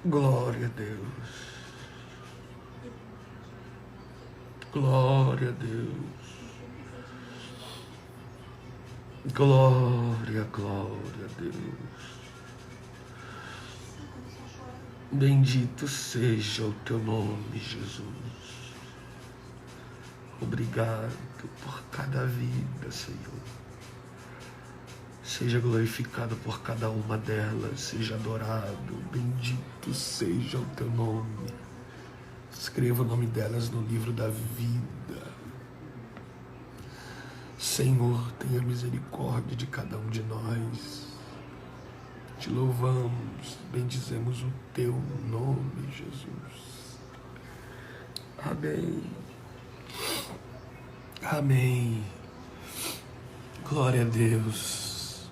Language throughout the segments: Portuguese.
Glória a Deus. Glória a Deus. Glória, glória a Deus. Bendito seja o teu nome, Jesus. Obrigado por cada vida, Senhor. Seja glorificado por cada uma delas, seja adorado. Bendito seja o teu nome. Escreva o nome delas no livro da vida. Senhor, tenha misericórdia de cada um de nós. Te louvamos, bendizemos o teu nome, Jesus. Amém. Amém. Glória a Deus.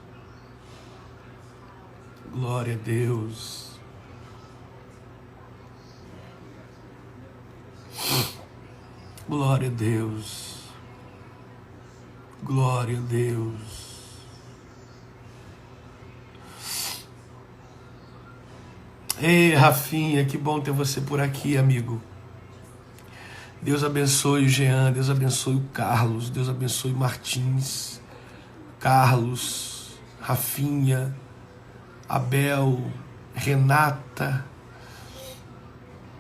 Glória a Deus. Glória a Deus. Glória a Deus. Ei, Rafinha, que bom ter você por aqui, amigo. Deus abençoe o Jean, Deus abençoe o Carlos, Deus abençoe o Martins, Carlos, Rafinha, Abel, Renata.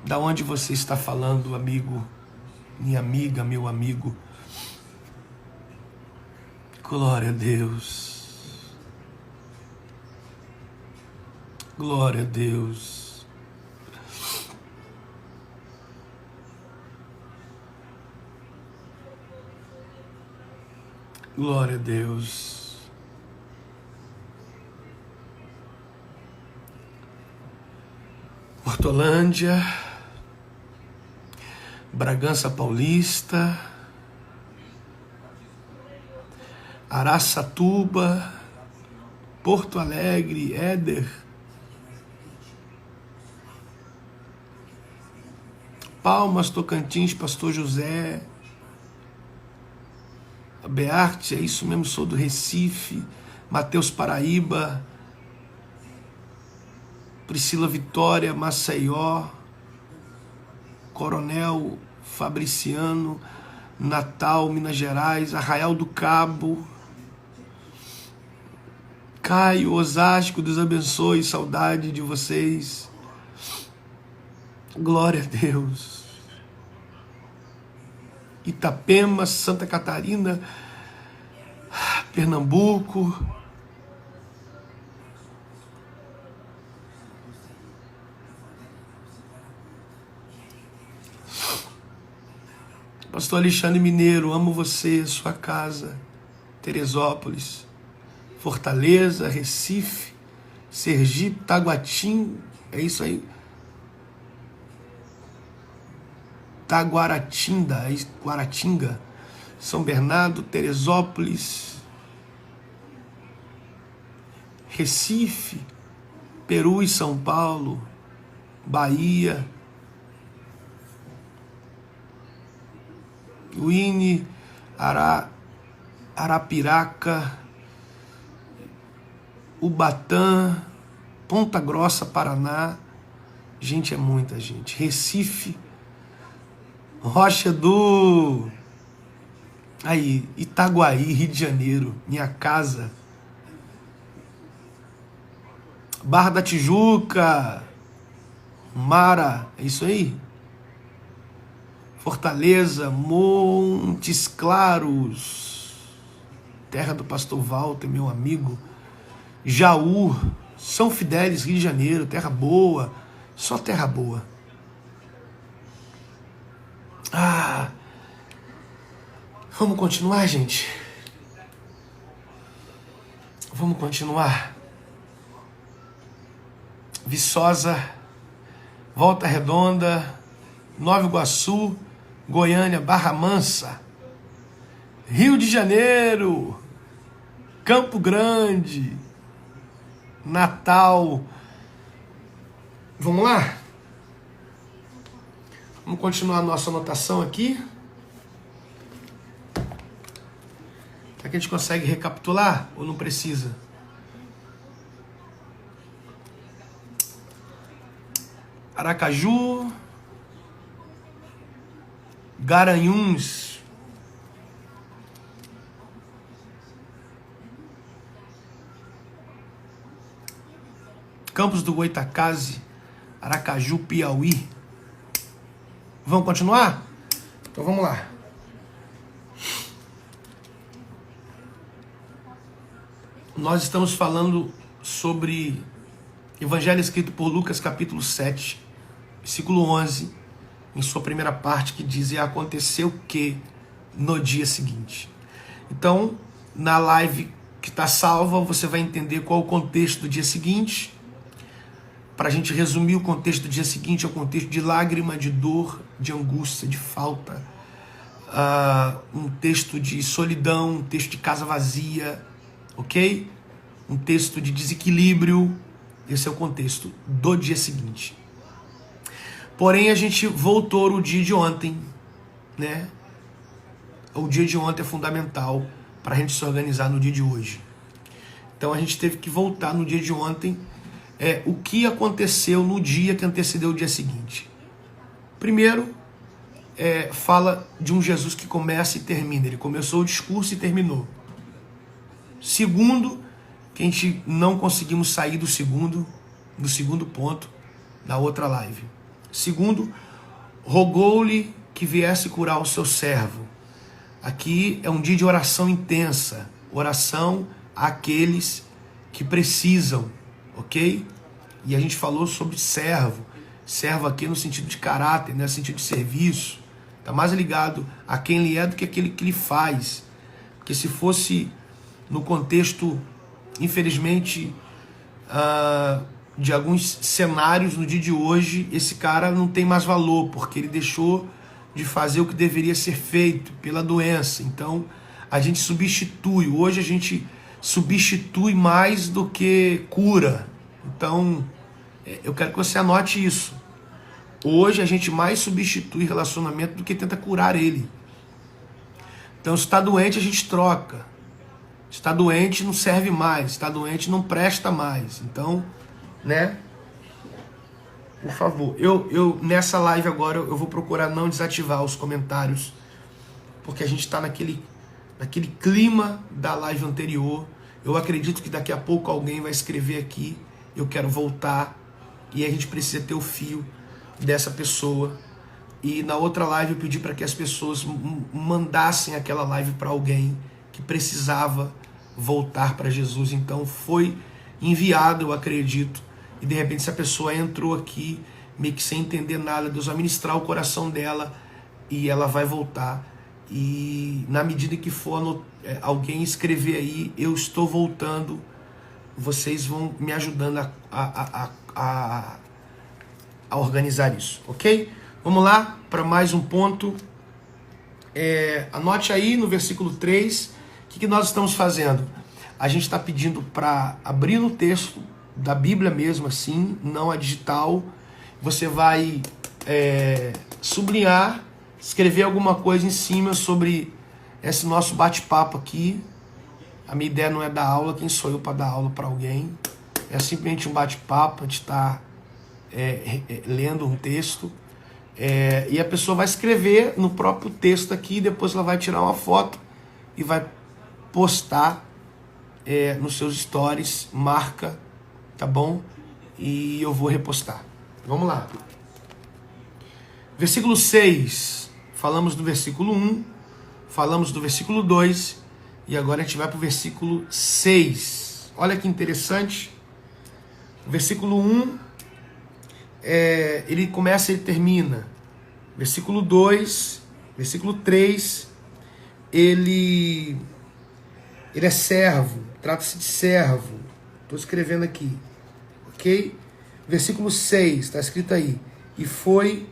Da onde você está falando, amigo, minha amiga, meu amigo? Glória a Deus. Glória a Deus. Glória a Deus. Hortolândia, Bragança Paulista, Araçatuba, Porto Alegre, Éder, Palmas, Tocantins, Pastor José, Bearte, é isso mesmo, sou do Recife, Mateus Paraíba, Priscila Vitória, Maceió, Coronel Fabriciano, Natal, Minas Gerais, Arraial do Cabo, Caio, Osasco, Deus abençoe, saudade de vocês. Glória a Deus. Itapema, Santa Catarina, Pernambuco. Pastor Alexandre Mineiro, amo você, sua casa. Teresópolis, Fortaleza, Recife, Sergipe, Taguatim, é isso aí. Guaratinga, São Bernardo, Teresópolis, Recife, Peru e São Paulo, Bahia, Uíne, Arapiraca, Ubatã, Ponta Grossa, Paraná. Gente, é muita gente. Recife, Rocha do... Aí, Itaguaí, Rio de Janeiro, minha casa. Barra da Tijuca, Mara, é isso aí? Fortaleza, Montes Claros, terra do pastor Walter, meu amigo. Jaú, São Fidélis, Rio de Janeiro, terra boa, só terra boa. Vamos continuar, gente? Vamos continuar. Viçosa, Volta Redonda, Nova Iguaçu, Goiânia, Barra Mansa, Rio de Janeiro, Campo Grande, Natal. Vamos lá? Vamos continuar a nossa anotação aqui. Será que a gente consegue recapitular ou não precisa? Aracaju, Garanhuns, Campos do Goitacazes, Aracaju, Piauí. Vamos continuar? Então vamos lá. Nós estamos falando sobre Evangelho escrito por Lucas, capítulo 7, versículo 11, em sua primeira parte, que diz: e aconteceu que no dia seguinte. Então, na live que está salva, você vai entender qual é o contexto do dia seguinte. Para a gente resumir, o contexto do dia seguinte é o contexto de lágrima, de dor, de angústia, de falta, um texto de solidão, um texto de casa vazia, ok? Um texto de desequilíbrio. Esse é o contexto do dia seguinte. Porém, a gente voltou no dia de ontem, né? O dia de ontem é fundamental para a gente se organizar no dia de hoje. Então a gente teve que voltar no dia de ontem. O que aconteceu no dia que antecedeu o dia seguinte. Primeiro, fala de um Jesus que começa e termina. Ele começou o discurso e terminou. Segundo, que a gente não conseguimos sair do segundo ponto da outra live. Segundo, rogou-lhe que viesse curar o seu servo. Aqui é um dia de oração intensa. Oração àqueles que precisam. Ok? E a gente falou sobre servo. Servo aqui no sentido de caráter, né? No sentido de serviço. Está mais ligado a quem ele é do que aquele que ele faz. Porque se fosse no contexto, infelizmente, de alguns cenários no dia de hoje, esse cara não tem mais valor, porque ele deixou de fazer o que deveria ser feito pela doença. Então, a gente substitui. Hoje a gente substitui mais do que cura. Então, eu quero que você anote isso. Hoje a gente mais substitui relacionamento do que tenta curar ele. Então, se está doente, a gente troca. Se está doente, não serve mais. Se está doente, não presta mais. Então, né? Por favor. Eu nessa live agora, eu vou procurar não desativar os comentários, porque a gente está naquele clima da live anterior. Eu acredito que daqui a pouco alguém vai escrever aqui: eu quero voltar, e a gente precisa ter o fio dessa pessoa. E na outra live eu pedi para que as pessoas mandassem aquela live para alguém que precisava voltar para Jesus. Então foi enviado, eu acredito, e de repente essa pessoa entrou aqui meio que sem entender nada. Deus vai ministrar o coração dela e ela vai voltar. E na medida que for alguém escrever aí: eu estou voltando, vocês vão me ajudando a organizar isso, ok? Vamos lá para mais um ponto. Anote aí no versículo 3, o que nós estamos fazendo? A gente está pedindo para abrir no texto da Bíblia mesmo, assim, não a digital. Você vai sublinhar, escrever alguma coisa em cima sobre esse nosso bate-papo aqui. A minha ideia não é dar aula, quem sou eu para dar aula para alguém? É simplesmente um bate-papo, a gente está lendo um texto, e a pessoa vai escrever no próprio texto aqui, depois ela vai tirar uma foto e vai postar nos seus stories, marca, tá bom? E eu vou repostar. Vamos lá. Versículo 6, falamos do versículo 1, falamos do versículo 2, e agora a gente vai para o versículo 6. Olha que interessante. O versículo 1, ele começa e ele termina. Versículo 2, versículo 3, ele é servo, trata-se de servo. Estou escrevendo aqui, ok? Versículo 6, está escrito aí: e foi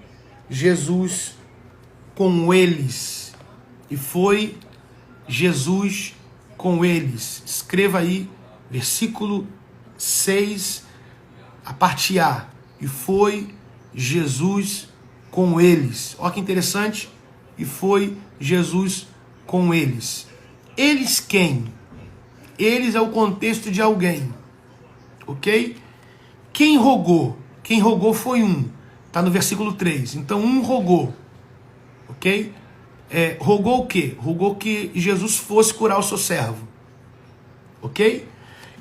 Jesus com eles. E foi Jesus com eles. Escreva aí, versículo 6, a parte A. E foi Jesus com eles. Olha que interessante. E foi Jesus com eles. Eles quem? Eles é o contexto de alguém. Ok? Quem rogou? Quem rogou foi um. Está no versículo 3. Então um rogou, ok? Rogou o quê? Rogou que Jesus fosse curar o seu servo, ok?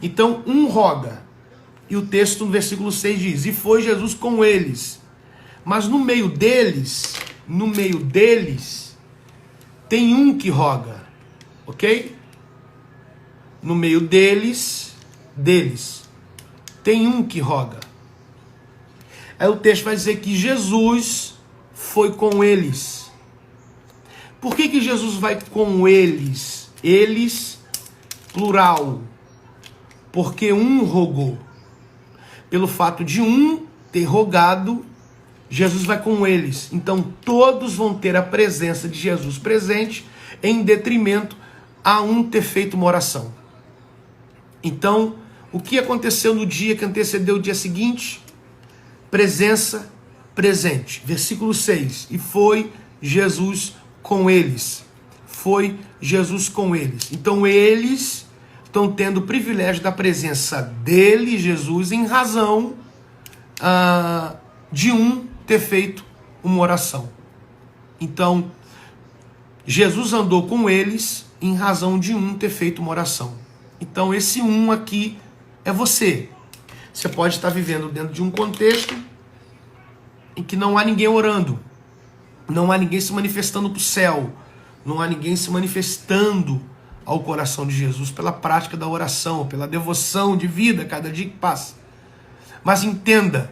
Então um roga. E o texto no versículo 6 diz: e foi Jesus com eles. Mas no meio deles, tem um que roga, ok? No meio deles, tem um que roga. Aí o texto vai dizer que Jesus foi com eles. Por que Jesus vai com eles? Eles, plural. Porque um rogou. Pelo fato de um ter rogado, Jesus vai com eles. Então todos vão ter a presença de Jesus presente, em detrimento a um ter feito uma oração. Então, o que aconteceu no dia que antecedeu o dia seguinte? Presença presente. Versículo 6. E foi Jesus com eles. Foi Jesus com eles. Então eles estão tendo o privilégio da presença dele, Jesus, em razão de um ter feito uma oração. Então, Jesus andou com eles em razão de um ter feito uma oração. Então, esse um aqui é você. Você pode estar vivendo dentro de um contexto em que não há ninguém orando, não há ninguém se manifestando para o céu, não há ninguém se manifestando ao coração de Jesus pela prática da oração, pela devoção de vida cada dia que passa. Mas entenda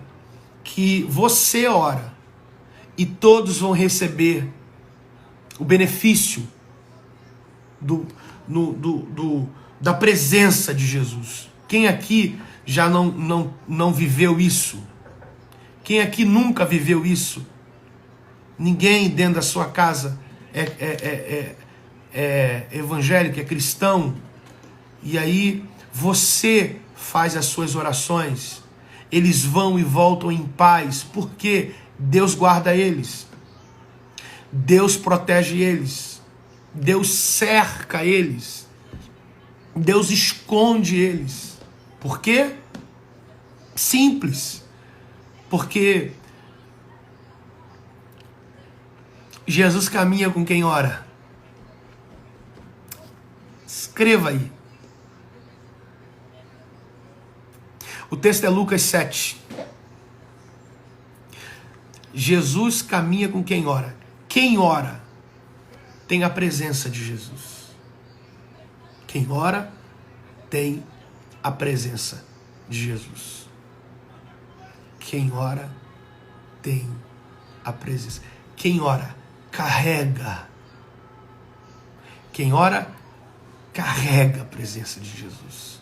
que você ora e todos vão receber o benefício da presença de Jesus. Quem aqui já não viveu isso? Quem aqui nunca viveu isso? Ninguém dentro da sua casa é evangélico, é cristão, e aí você faz as suas orações, eles vão e voltam em paz, porque Deus guarda eles, Deus protege eles, Deus cerca eles, Deus esconde eles. Por quê? Simples. Porque Jesus caminha com quem ora. Escreva aí. O texto é Lucas 7. Jesus caminha com quem ora. Quem ora tem a presença de Jesus. Quem ora tem a presença de Jesus. Quem ora tem a presença. Quem ora carrega. Quem ora carrega a presença de Jesus.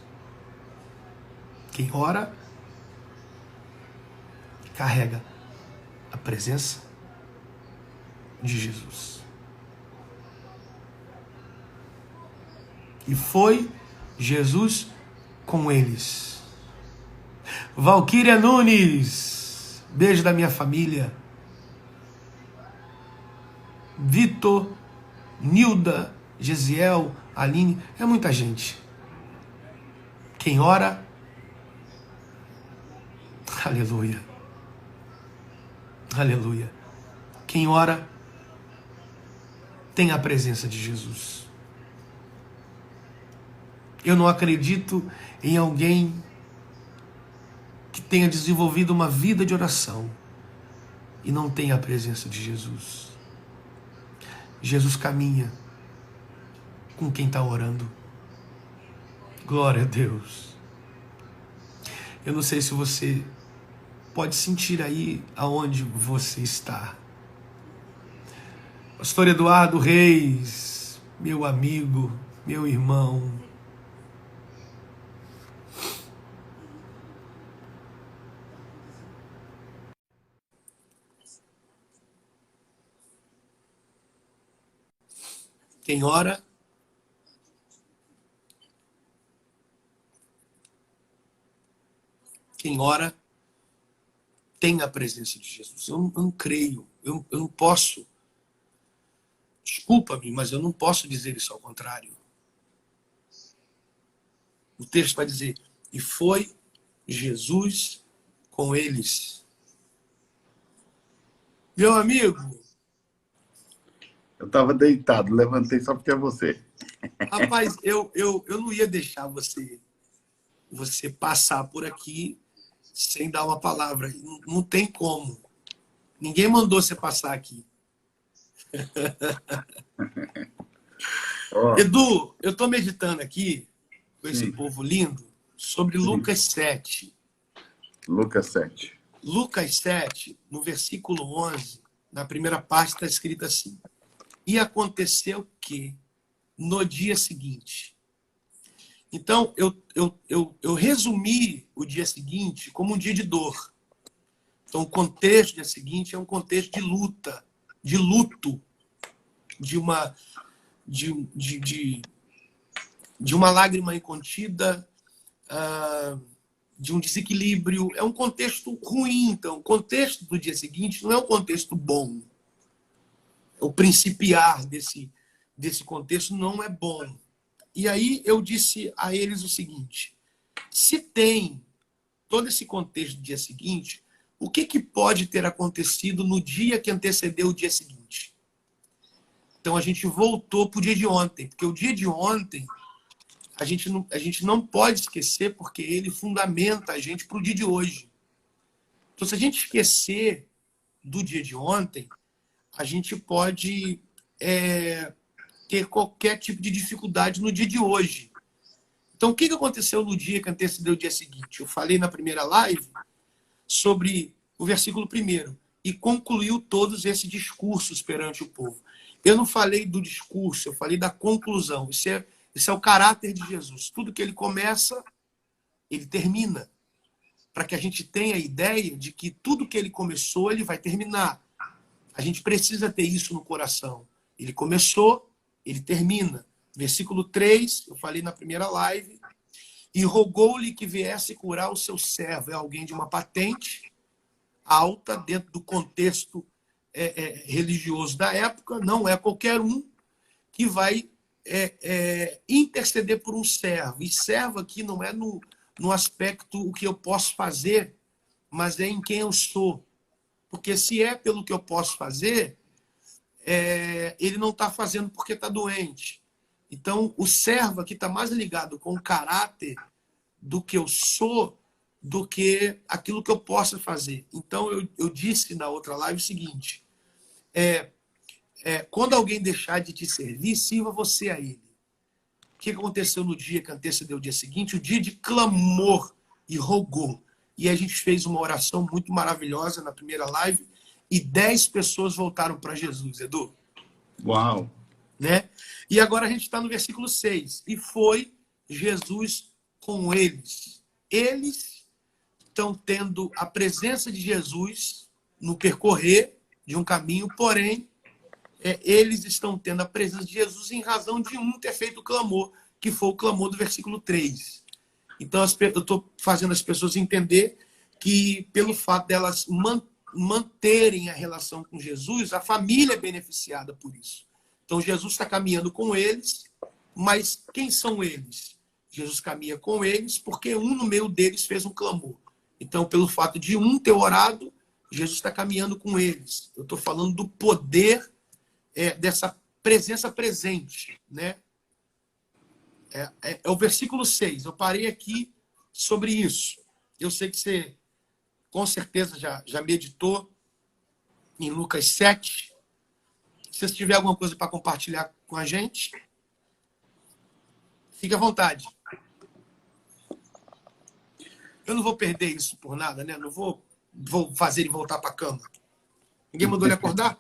Quem ora carrega a presença de Jesus. E foi Jesus com eles. Valquíria Nunes, beijo da minha família. Vitor, Nilda, Gesiel, Aline, é muita gente. Quem ora, aleluia, aleluia. Quem ora tem a presença de Jesus. Eu não acredito em alguém que tenha desenvolvido uma vida de oração e não tenha a presença de Jesus. Jesus caminha com quem está orando. Glória a Deus. Eu não sei se você pode sentir aí aonde você está. Pastor Eduardo Reis, meu amigo, meu irmão. Quem ora tem a presença de Jesus. Eu não creio, eu não posso, desculpa-me, mas eu não posso dizer isso ao contrário. O texto vai dizer, e foi Jesus com eles. Meu amigo, Eu estava deitado, levantei só porque é você. rapaz, eu não ia deixar você passar por aqui sem dar uma palavra. Não, não tem como. Ninguém mandou você passar aqui. Ó, Edu, eu estou meditando aqui com esse sim, povo lindo sobre sim. Lucas 7. Lucas 7. Lucas 7, no versículo 11, na primeira parte está escrito assim: E aconteceu que no dia seguinte. Então, eu resumi o dia seguinte como um dia de dor. Então, o contexto do dia seguinte é um contexto de luta, de luto, de uma, de uma lágrima incontida, de um desequilíbrio. É um contexto ruim. Então, o contexto do dia seguinte não é um contexto bom. O principiar desse contexto não é bom. E aí eu disse a eles o seguinte: se tem todo esse contexto do dia seguinte, o que pode ter acontecido no dia que antecedeu o dia seguinte? Então a gente voltou para o dia de ontem, porque o dia de ontem a gente não pode esquecer, porque ele fundamenta a gente para o dia de hoje. Então, se a gente esquecer do dia de ontem, a gente pode ter qualquer tipo de dificuldade no dia de hoje. Então, o que aconteceu no dia que antecedeu o dia seguinte? Eu falei na primeira live sobre o versículo 1 e concluiu todos esses discursos perante o povo. Eu não falei do discurso, eu falei da conclusão. Isso é o caráter de Jesus. Tudo que ele começa, ele termina. Para que a gente tenha a ideia de que tudo que ele começou, ele vai terminar. A gente precisa ter isso no coração. Ele começou, ele termina. Versículo 3, eu falei na primeira live, e rogou-lhe que viesse curar o seu servo. É alguém de uma patente alta dentro do contexto religioso da época, não é qualquer um que vai interceder por um servo. E servo aqui não é no aspecto o que eu posso fazer, mas é em quem eu sou. Porque se é pelo que eu posso fazer, ele não está fazendo porque está doente. Então, o servo aqui está mais ligado com o caráter do que eu sou do que aquilo que eu possa fazer. Então, eu disse na outra live o seguinte: quando alguém deixar de te servir, sirva você a ele. O que aconteceu no dia que antecedeu o dia seguinte? O dia de clamor e rogou. E a gente fez uma oração muito maravilhosa na primeira live e 10 pessoas voltaram para Jesus, Edu. Uau! Né? E agora a gente está no versículo 6. E foi Jesus com eles. Eles estão tendo a presença de Jesus no percorrer de um caminho, porém, eles estão tendo a presença de Jesus em razão de um ter feito o clamor, que foi o clamor do versículo 3. Então, eu estou fazendo as pessoas entender que, pelo fato delas manterem a relação com Jesus, a família é beneficiada por isso. Então, Jesus está caminhando com eles, mas quem são eles? Jesus caminha com eles porque um no meio deles fez um clamor. Então, pelo fato de um ter orado, Jesus está caminhando com eles. Eu estou falando do poder dessa presença presente, né? É o versículo 6. Eu parei aqui sobre isso. Eu sei que você, com certeza, já meditou em Lucas 7. Se você tiver alguma coisa para compartilhar com a gente, fique à vontade. Eu não vou perder isso por nada, né? Não vou fazer ele voltar para a cama. Ninguém mandou ele acordar?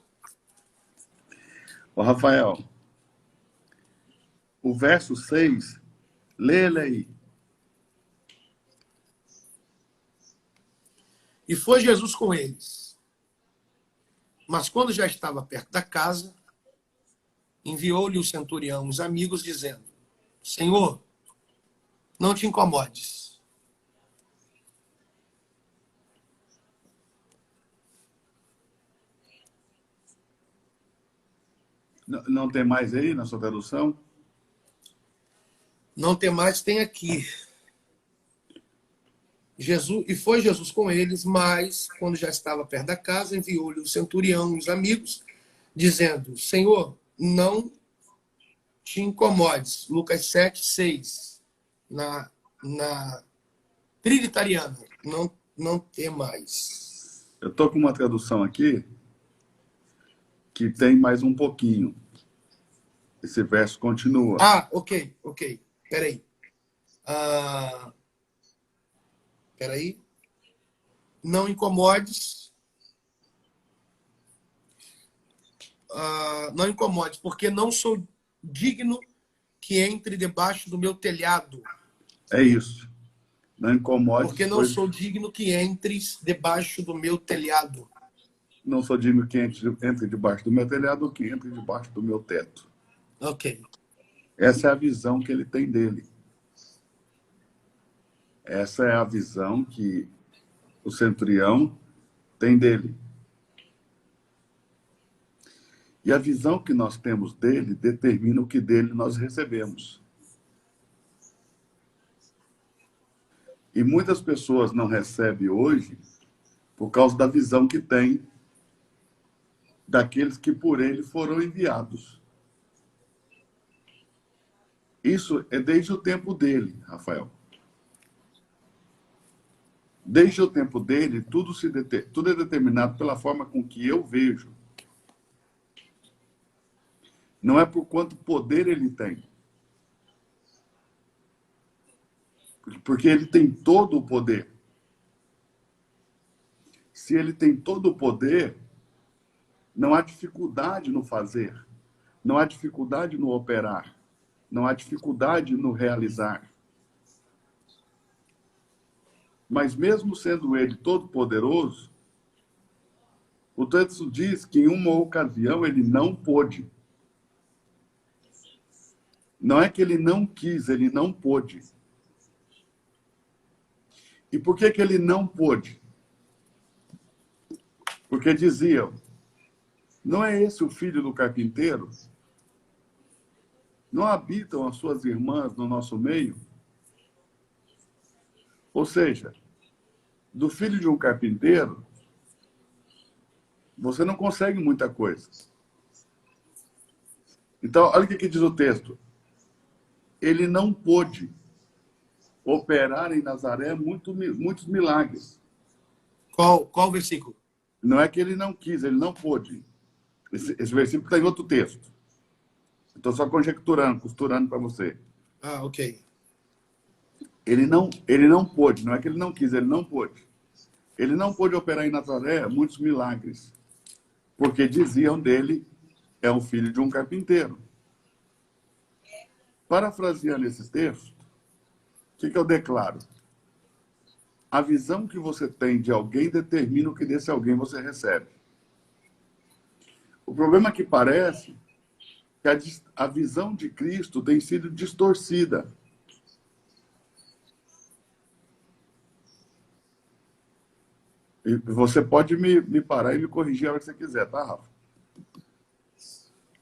Ô, Rafael, o verso 6, lê ele aí. E foi Jesus com eles. Mas quando já estava perto da casa, enviou-lhe o centurião os amigos, dizendo: Senhor, não te incomodes. Não tem mais aí na sua tradução? Não tem mais, tem aqui. E foi Jesus com eles, mas, quando já estava perto da casa, enviou-lhe o centurião e os amigos, dizendo: Senhor, não te incomodes. Lucas 7:6, na trinitariana. Não tem mais. Eu estou com uma tradução aqui que tem mais um pouquinho. Esse verso continua. Ok. Peraí. Peraí. Não incomodes. Não incomodes, porque não sou digno que entre debaixo do meu telhado. É isso. Não incomodes. Porque não sou digno que entres debaixo do meu telhado. Não sou digno que entre debaixo do meu telhado ou que entre debaixo do meu teto. Ok. Essa é a visão que ele tem dele. Essa é a visão que o centurião tem dele. E a visão que nós temos dele determina o que dele nós recebemos. E muitas pessoas não recebem hoje por causa da visão que tem daqueles que por ele foram enviados. Isso é desde o tempo dele, Rafael. Desde o tempo dele, tudo é determinado pela forma com que eu vejo. Não é por quanto poder ele tem. Porque ele tem todo o poder. Se ele tem todo o poder, não há dificuldade no fazer. Não há dificuldade no operar. Não há dificuldade no realizar. Mas mesmo sendo ele todo-poderoso, o texto diz que em uma ocasião ele não pôde. Não é que ele não quis, ele não pôde. E por que ele não pôde? Porque diziam, não é esse o filho do carpinteiro? Não habitam as suas irmãs no nosso meio? Ou seja, do filho de um carpinteiro, você não consegue muita coisa. Então, olha o que diz o texto. Ele não pôde operar em Nazaré muitos milagres. Qual versículo? Não é que ele não quis, ele não pôde. Esse versículo está em outro texto. Estou só conjecturando, costurando para você. Ok. Ele não pôde, não é que ele não quis, ele não pôde. Ele não pôde operar em Nazaré muitos milagres, porque diziam dele, é o filho de um carpinteiro. Parafraseando esse texto, o que eu declaro? A visão que você tem de alguém determina o que desse alguém você recebe. O problema é que parece que a visão de Cristo tem sido distorcida. E você pode me parar e me corrigir a hora que você quiser, tá, Rafa?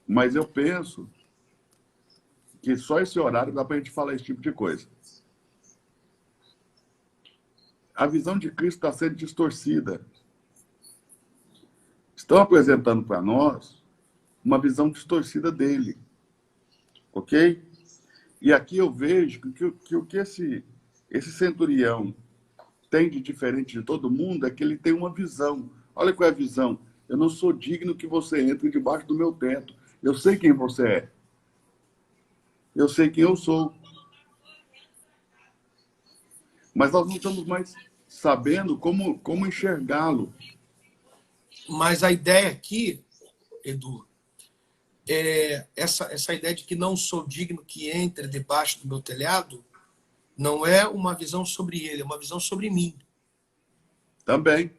Mas eu penso que só esse horário dá para a gente falar esse tipo de coisa. A visão de Cristo está sendo distorcida. Estão apresentando para nós uma visão distorcida dele. Ok? E aqui eu vejo que o que esse centurião tem de diferente de todo mundo é que ele tem uma visão. Olha qual é a visão. Eu não sou digno que você entre debaixo do meu teto. Eu sei quem você é. Eu sei quem eu sou. Mas nós não estamos mais sabendo como enxergá-lo. Mas a ideia aqui, Edu, é essa ideia de que não sou digno que entre debaixo do meu telhado, não é uma visão sobre ele, é uma visão sobre mim. Também.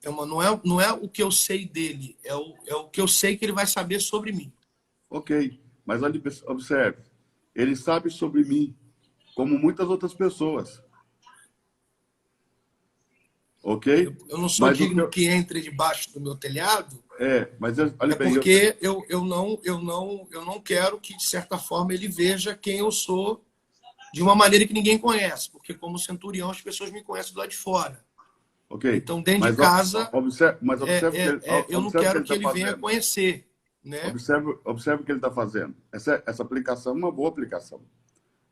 Não é o que eu sei dele, é o que eu sei que ele vai saber sobre mim. Ok, mas observe. Ele sabe sobre mim, como muitas outras pessoas. Ok? Eu não sou digno que entre debaixo do meu telhado. Mas olha bem. Porque eu não quero que, de certa forma, ele veja quem eu sou de uma maneira que ninguém conhece, porque como centurião as pessoas me conhecem do lado de fora. Ok. Então, dentro Mas, de casa, observe eu não observe o que quero ele que está ele venha fazendo. conhecer, né? Observe o que ele está fazendo. Essa aplicação é uma boa aplicação.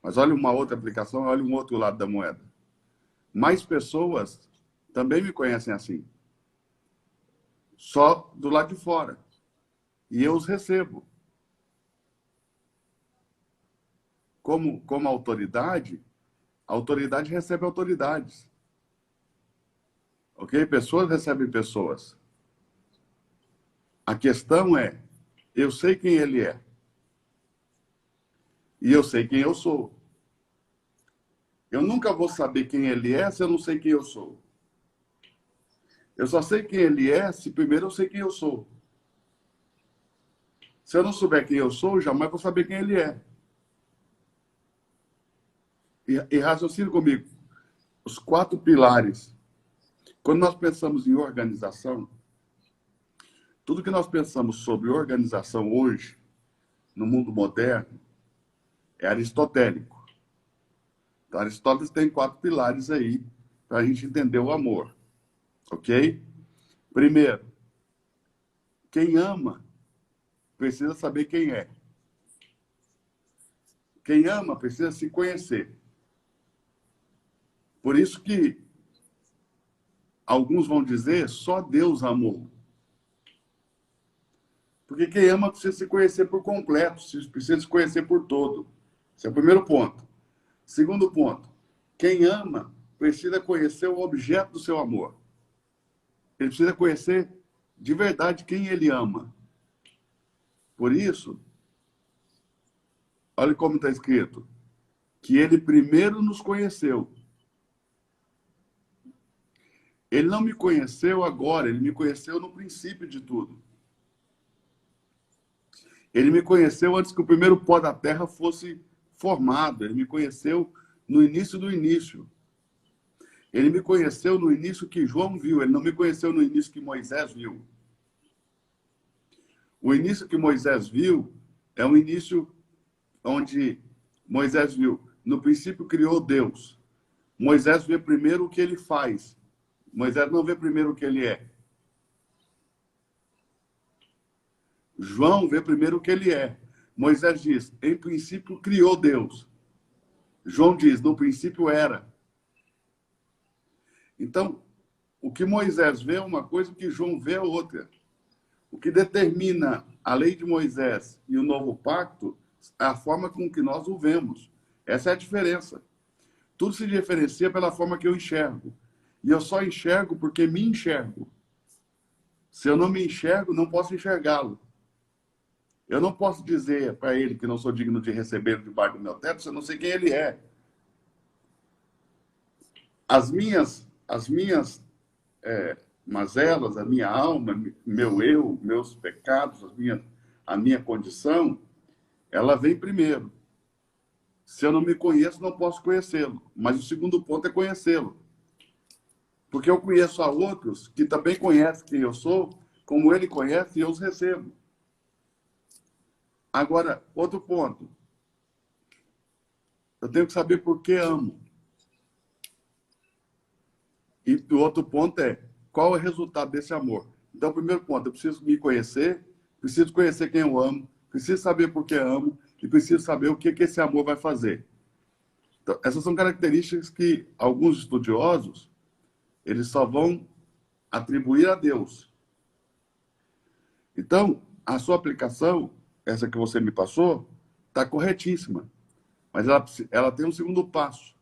Mas olha uma outra aplicação, olha um outro lado da moeda. Mais pessoas também me conhecem assim. Só do lado de fora. E eu os recebo. Como autoridade, a autoridade recebe autoridades. Ok? Pessoas recebem pessoas. A questão é, eu sei quem ele é. E eu sei quem eu sou. Eu nunca vou saber quem ele é se eu não sei quem eu sou. Eu só sei quem ele é se primeiro eu sei quem eu sou. Se eu não souber quem eu sou, jamais vou saber quem ele é. E raciocine comigo. Os 4 pilares. Quando nós pensamos em organização, tudo que nós pensamos sobre organização hoje, no mundo moderno, é aristotélico. Então, Aristóteles tem 4 pilares aí para a gente entender o amor. Ok? Primeiro, quem ama precisa saber quem é. Quem ama precisa se conhecer. Por isso que alguns vão dizer só Deus amou. Porque quem ama precisa se conhecer por completo, precisa se conhecer por todo. Esse é o primeiro ponto. Segundo ponto, quem ama precisa conhecer o objeto do seu amor. Ele precisa conhecer de verdade quem ele ama. Por isso, olha como está escrito, que ele primeiro nos conheceu. Ele não me conheceu agora, ele me conheceu no princípio de tudo. Ele me conheceu antes que o primeiro pó da terra fosse formado. Ele me conheceu no início do início. Ele me conheceu no início que João viu. Ele não me conheceu no início que Moisés viu. O início que Moisés viu é um início onde Moisés viu. No princípio criou Deus. Moisés vê primeiro o que ele faz. Moisés não vê primeiro o que ele é. João vê primeiro o que ele é. Moisés diz, em princípio criou Deus. João diz, no princípio era. Então, o que Moisés vê é uma coisa, o que João vê é outra. O que determina a lei de Moisés e o novo pacto é a forma com que nós o vemos. Essa é a diferença. Tudo se diferencia pela forma que eu enxergo. E eu só enxergo porque me enxergo. Se eu não me enxergo, não posso enxergá-lo. Eu não posso dizer para ele que não sou digno de recebê-lo debaixo do meu teto, se eu não sei quem ele é. As minhas mazelas, a minha alma, meu eu, meus pecados, a minha condição, ela vem primeiro. Se eu não me conheço, não posso conhecê-lo. Mas o segundo ponto é conhecê-lo. Porque eu conheço a outros que também conhecem quem eu sou, como ele conhece, e eu os recebo. Agora, outro ponto. Eu tenho que saber por que amo. E o outro ponto é, qual é o resultado desse amor? Então, o primeiro ponto, eu preciso me conhecer, preciso conhecer quem eu amo, preciso saber por que amo e preciso saber o que esse amor vai fazer. Então, essas são características que alguns estudiosos, eles só vão atribuir a Deus. Então, a sua aplicação, essa que você me passou, está corretíssima. Mas ela tem um segundo passo.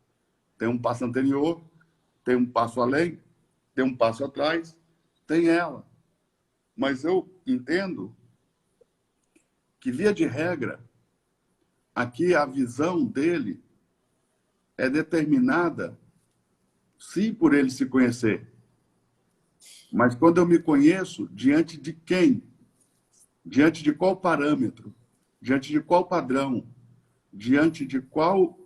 Tem um passo anterior, tem um passo além, tem um passo atrás, tem ela. Mas eu entendo que, via de regra, aqui a visão dele é determinada, sim, por ele se conhecer. Mas quando eu me conheço, diante de quem? Diante de qual parâmetro? Diante de qual padrão? Diante de qual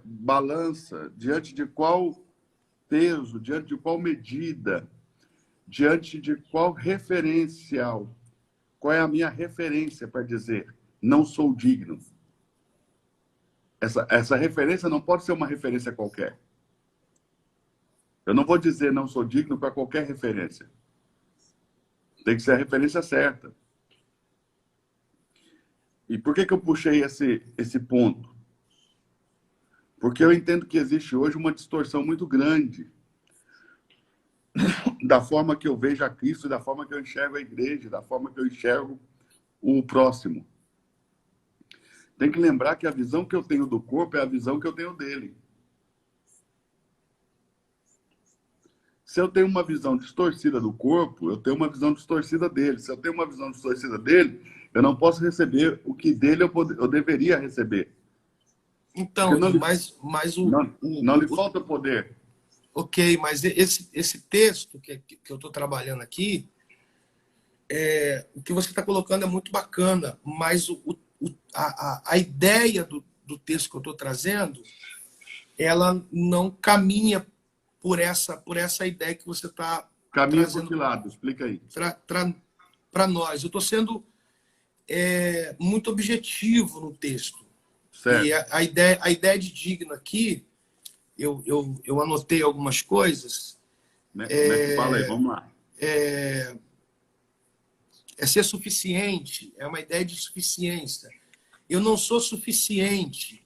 balança? Diante de qual peso? Diante de qual medida? Diante de qual referencial? Qual é a minha referência para dizer não sou digno? essa referência não pode ser uma referência qualquer. Eu não vou dizer não sou digno para qualquer referência. Tem que ser a referência certa. E por que eu puxei esse ponto? Porque eu entendo que existe hoje uma distorção muito grande da forma que eu vejo a Cristo, da forma que eu enxergo a igreja, da forma que eu enxergo o próximo. Tem que lembrar que a visão que eu tenho do corpo é a visão que eu tenho dele. Se eu tenho uma visão distorcida do corpo, eu tenho uma visão distorcida dele. Se eu tenho uma visão distorcida dele, eu não posso receber o que dele eu deveria receber. Então, não, não lhe falta poder. Ok, mas esse texto que eu estou trabalhando aqui, o que você está colocando é muito bacana, mas a ideia do texto que eu estou trazendo, ela não caminha por essa ideia que você está trazendo. Caminha por que lado? Explica aí. Para nós. Eu estou sendo muito objetivo no texto. Certo. E a ideia de digno aqui, eu anotei algumas coisas. Fala aí, vamos lá. É ser suficiente, é uma ideia de suficiência. Eu não sou suficiente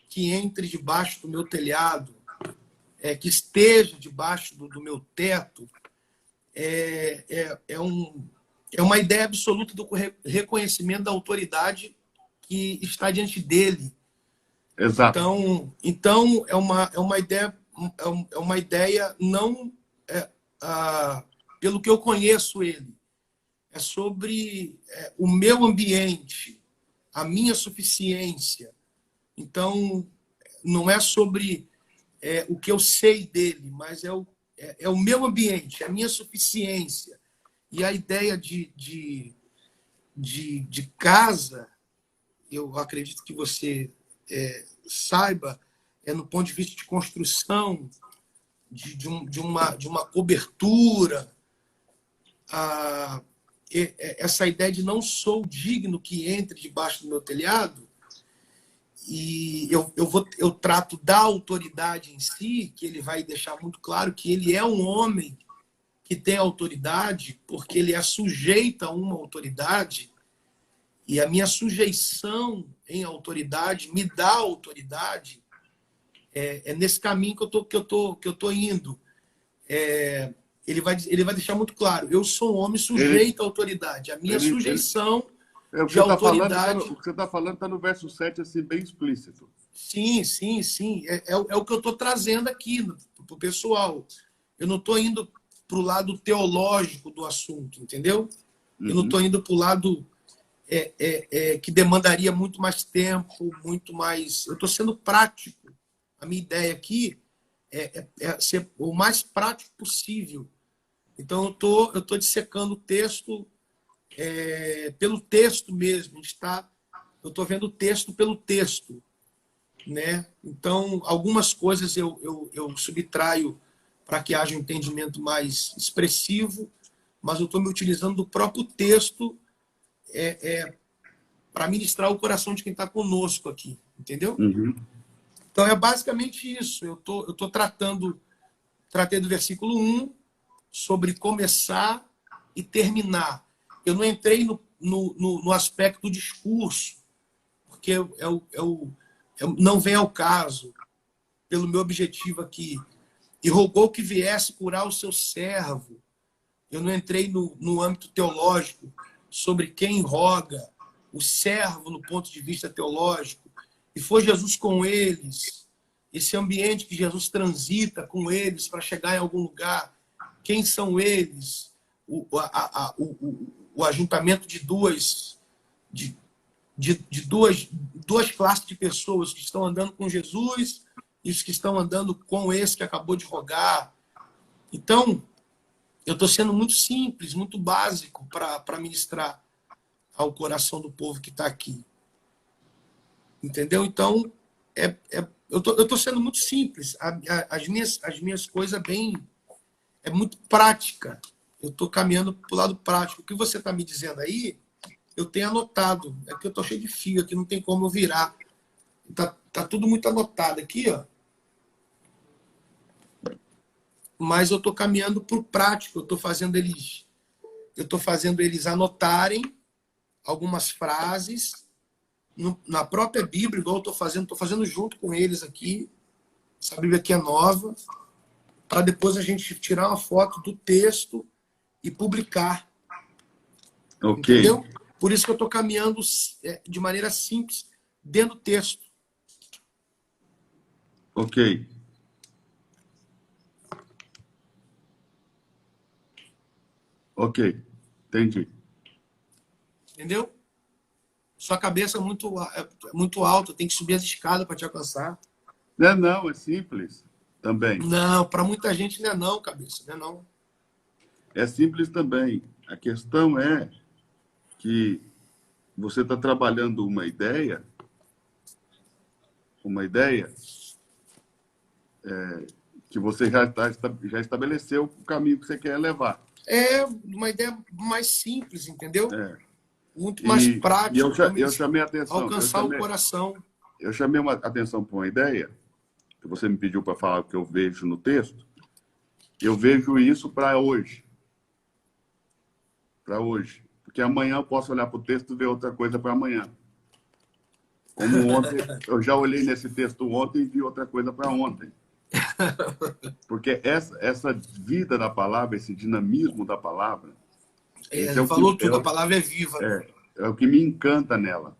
que entre debaixo do meu telhado, que esteja debaixo do meu teto. É uma ideia absoluta do reconhecimento da autoridade que está diante dele. Exato. Então é uma ideia não pelo que eu conheço ele, é sobre o meu ambiente, a minha suficiência. Então não é sobre o que eu sei dele, mas é o meu ambiente, a minha suficiência. E a ideia de casa, eu acredito que você saiba, no ponto de vista de construção, de uma cobertura, essa ideia de não sou digno que entre debaixo do meu telhado, e eu trato da autoridade em si, que ele vai deixar muito claro que ele é um homem que tem autoridade, porque ele é sujeito a uma autoridade, e a minha sujeição em autoridade me dá autoridade. É nesse caminho que eu tô indo. Ele vai deixar muito claro, eu sou um homem sujeito à autoridade. A minha sujeição de autoridade... O que você está falando está no verso 7, assim, bem explícito. Sim. É o que eu estou trazendo aqui para o pessoal. Eu não estou indo para o lado teológico do assunto, entendeu? Eu não estou indo para o lado que demandaria muito mais tempo, muito mais... Eu estou sendo prático. A minha ideia aqui é ser o mais prático possível. Então, eu estou dissecando o texto pelo texto mesmo. Eu estou vendo o texto pelo texto, né? Então, algumas coisas eu subtraio para que haja um entendimento mais expressivo, mas eu estou me utilizando do próprio texto para ministrar o coração de quem está conosco aqui, entendeu? Então, é basicamente isso. Eu tô tratei do versículo 1 sobre começar e terminar. Eu não entrei no aspecto do discurso, porque não vem ao caso, pelo meu objetivo aqui. E rogou que viesse curar o seu servo. Eu não entrei no âmbito teológico sobre quem roga, o servo no ponto de vista teológico. E foi Jesus com eles, esse ambiente que Jesus transita com eles para chegar em algum lugar. Quem são eles? O ajuntamento de duas classes de pessoas que estão andando com Jesus e os que estão andando com esse que acabou de rogar. Então, eu estou sendo muito simples, muito básico para ministrar ao coração do povo que está aqui. Entendeu? Então, eu estou sendo muito simples. As minhas coisas é muito prática. Eu estou caminhando para o lado prático. O que você está me dizendo aí, eu tenho anotado. É que eu estou cheio de fio aqui, não tem como eu virar Tá tudo muito anotado aqui, ó. Mas eu estou caminhando para o prático. Eu estou fazendo eles anotarem algumas frases na própria Bíblia, igual eu estou fazendo junto com eles aqui. Essa Bíblia aqui é nova, para depois a gente tirar uma foto do texto e publicar. Ok. Entendeu? Por isso que eu estou caminhando de maneira simples dentro do texto. Ok. Ok. Entendi. Entendeu? Sua cabeça é muito alta, tem que subir as escadas para te alcançar. Não, é simples também. Não, para muita gente não é não, cabeça, não é não. É simples também. A questão é que você está trabalhando uma ideia que você já estabeleceu o caminho que você quer levar. É uma ideia mais simples, entendeu? É. Muito mais E prático, eu chamei a atenção. alcançar o coração. Eu chamei uma atenção para uma ideia que você me pediu para falar o que eu vejo no texto. Eu vejo isso para hoje. Para hoje. Porque amanhã eu posso olhar para o texto e ver outra coisa para amanhã. Como ontem, eu já olhei nesse texto ontem e vi outra coisa para ontem. Porque essa vida da palavra, esse dinamismo da palavra, Falou tudo, a palavra é viva. É o que me encanta nela.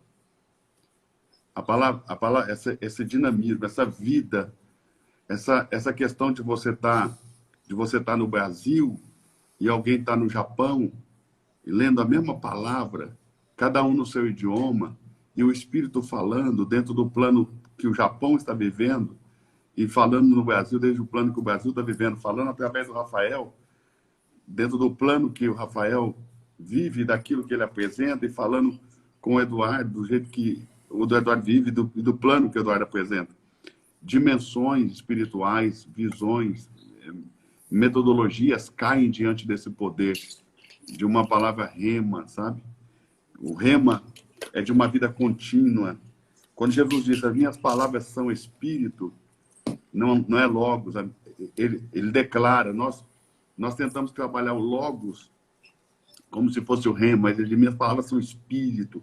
A palavra, esse dinamismo, essa vida, essa questão de você tá no Brasil e alguém está no Japão e lendo a mesma palavra, cada um no seu idioma, e o Espírito falando dentro do plano que o Japão está vivendo e falando no Brasil, desde o plano que o Brasil está vivendo, falando através do Rafael, dentro do plano que o Rafael vive, daquilo que ele apresenta, e falando com o Eduardo, do jeito que o Eduardo vive, do plano que o Eduardo apresenta. Dimensões espirituais, visões, metodologias caem diante desse poder de uma palavra rema, sabe? O rema é de uma vida contínua. Quando Jesus disse, as minhas palavras são espírito, não é logos, ele declara, nós tentamos trabalhar o logos como se fosse o rema, mas as minhas palavras são espírito.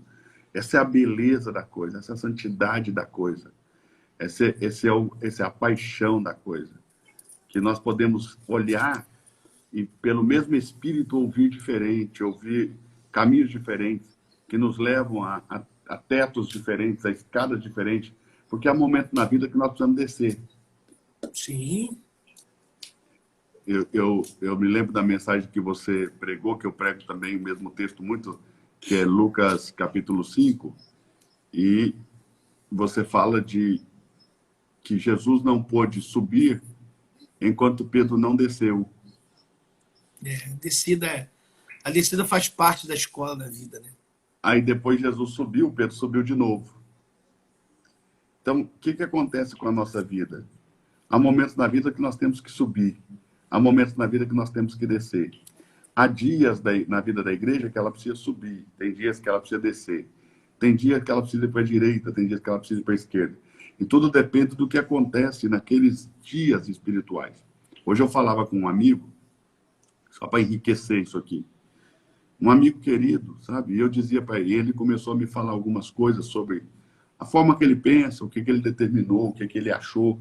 Essa é a beleza da coisa, essa é a santidade da coisa. Essa é a paixão da coisa. Que nós podemos olhar e, pelo mesmo Espírito, ouvir diferente, ouvir caminhos diferentes, que nos levam a tetos diferentes, a escadas diferentes, porque há momentos na vida que nós precisamos descer. Sim. Eu me lembro da mensagem que você pregou, que eu prego também o mesmo texto muito, que é Lucas capítulo 5, e você fala de que Jesus não pôde subir enquanto Pedro não desceu. A descida faz parte da escola da vida, né? Aí depois Jesus subiu, Pedro subiu de novo. Então, o que acontece com a nossa vida? Há momentos na vida que nós temos que subir. Há momentos na vida que nós temos que descer. Há dias na vida da igreja que ela precisa subir. Tem dias que ela precisa descer. Tem dias que ela precisa ir para a direita. Tem dias que ela precisa ir para a esquerda. E tudo depende do que acontece naqueles dias espirituais. Hoje eu falava com um amigo, só para enriquecer isso aqui. Um amigo querido, sabe? E eu dizia para ele, ele começou a me falar algumas coisas sobre a forma que ele pensa, o que ele determinou, o que ele achou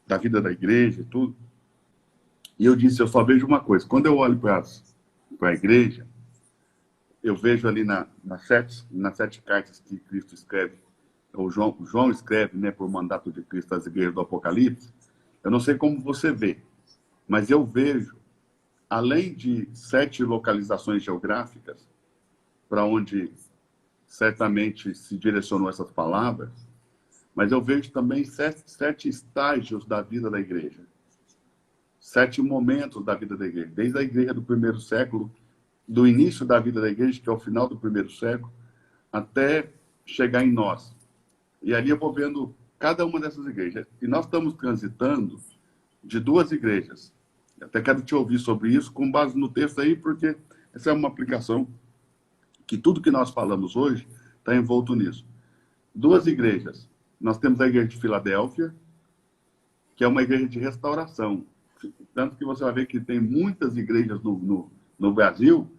da vida da igreja e tudo. E eu disse, eu só vejo uma coisa. Quando eu olho para a igreja, eu vejo ali nas 7 cartas que Cristo escreve, ou João escreve, né, por mandato de Cristo às igrejas do Apocalipse. Eu não sei como você vê, mas eu vejo, além de 7 localizações geográficas, para onde certamente se direcionou essas palavras, mas eu vejo também 7 estágios da vida da igreja. 7 momentos da vida da igreja. Desde a igreja do primeiro século, do início da vida da igreja, que é o final do primeiro século, até chegar em nós. E ali eu vou vendo cada uma dessas igrejas. E nós estamos transitando de 2 igrejas. Até quero te ouvir sobre isso, com base no texto aí, porque essa é uma aplicação que tudo que nós falamos hoje está envolto nisso. 2 igrejas. nós temos a igreja de Filadélfia, que é uma igreja de restauração. Tanto que você vai ver que tem muitas igrejas no Brasil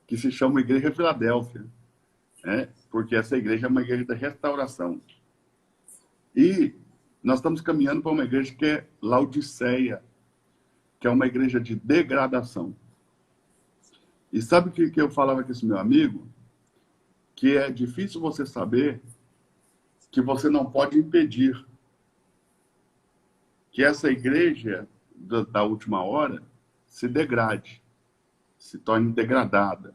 que se chamam Igreja Filadélfia, né? Porque essa igreja é uma igreja de restauração. E nós estamos caminhando para uma igreja que é Laodiceia, que é uma igreja de degradação. E sabe o que eu falava com esse meu amigo? Que é difícil você saber que você não pode impedir que essa igreja da última hora se degrade, se torne degradada.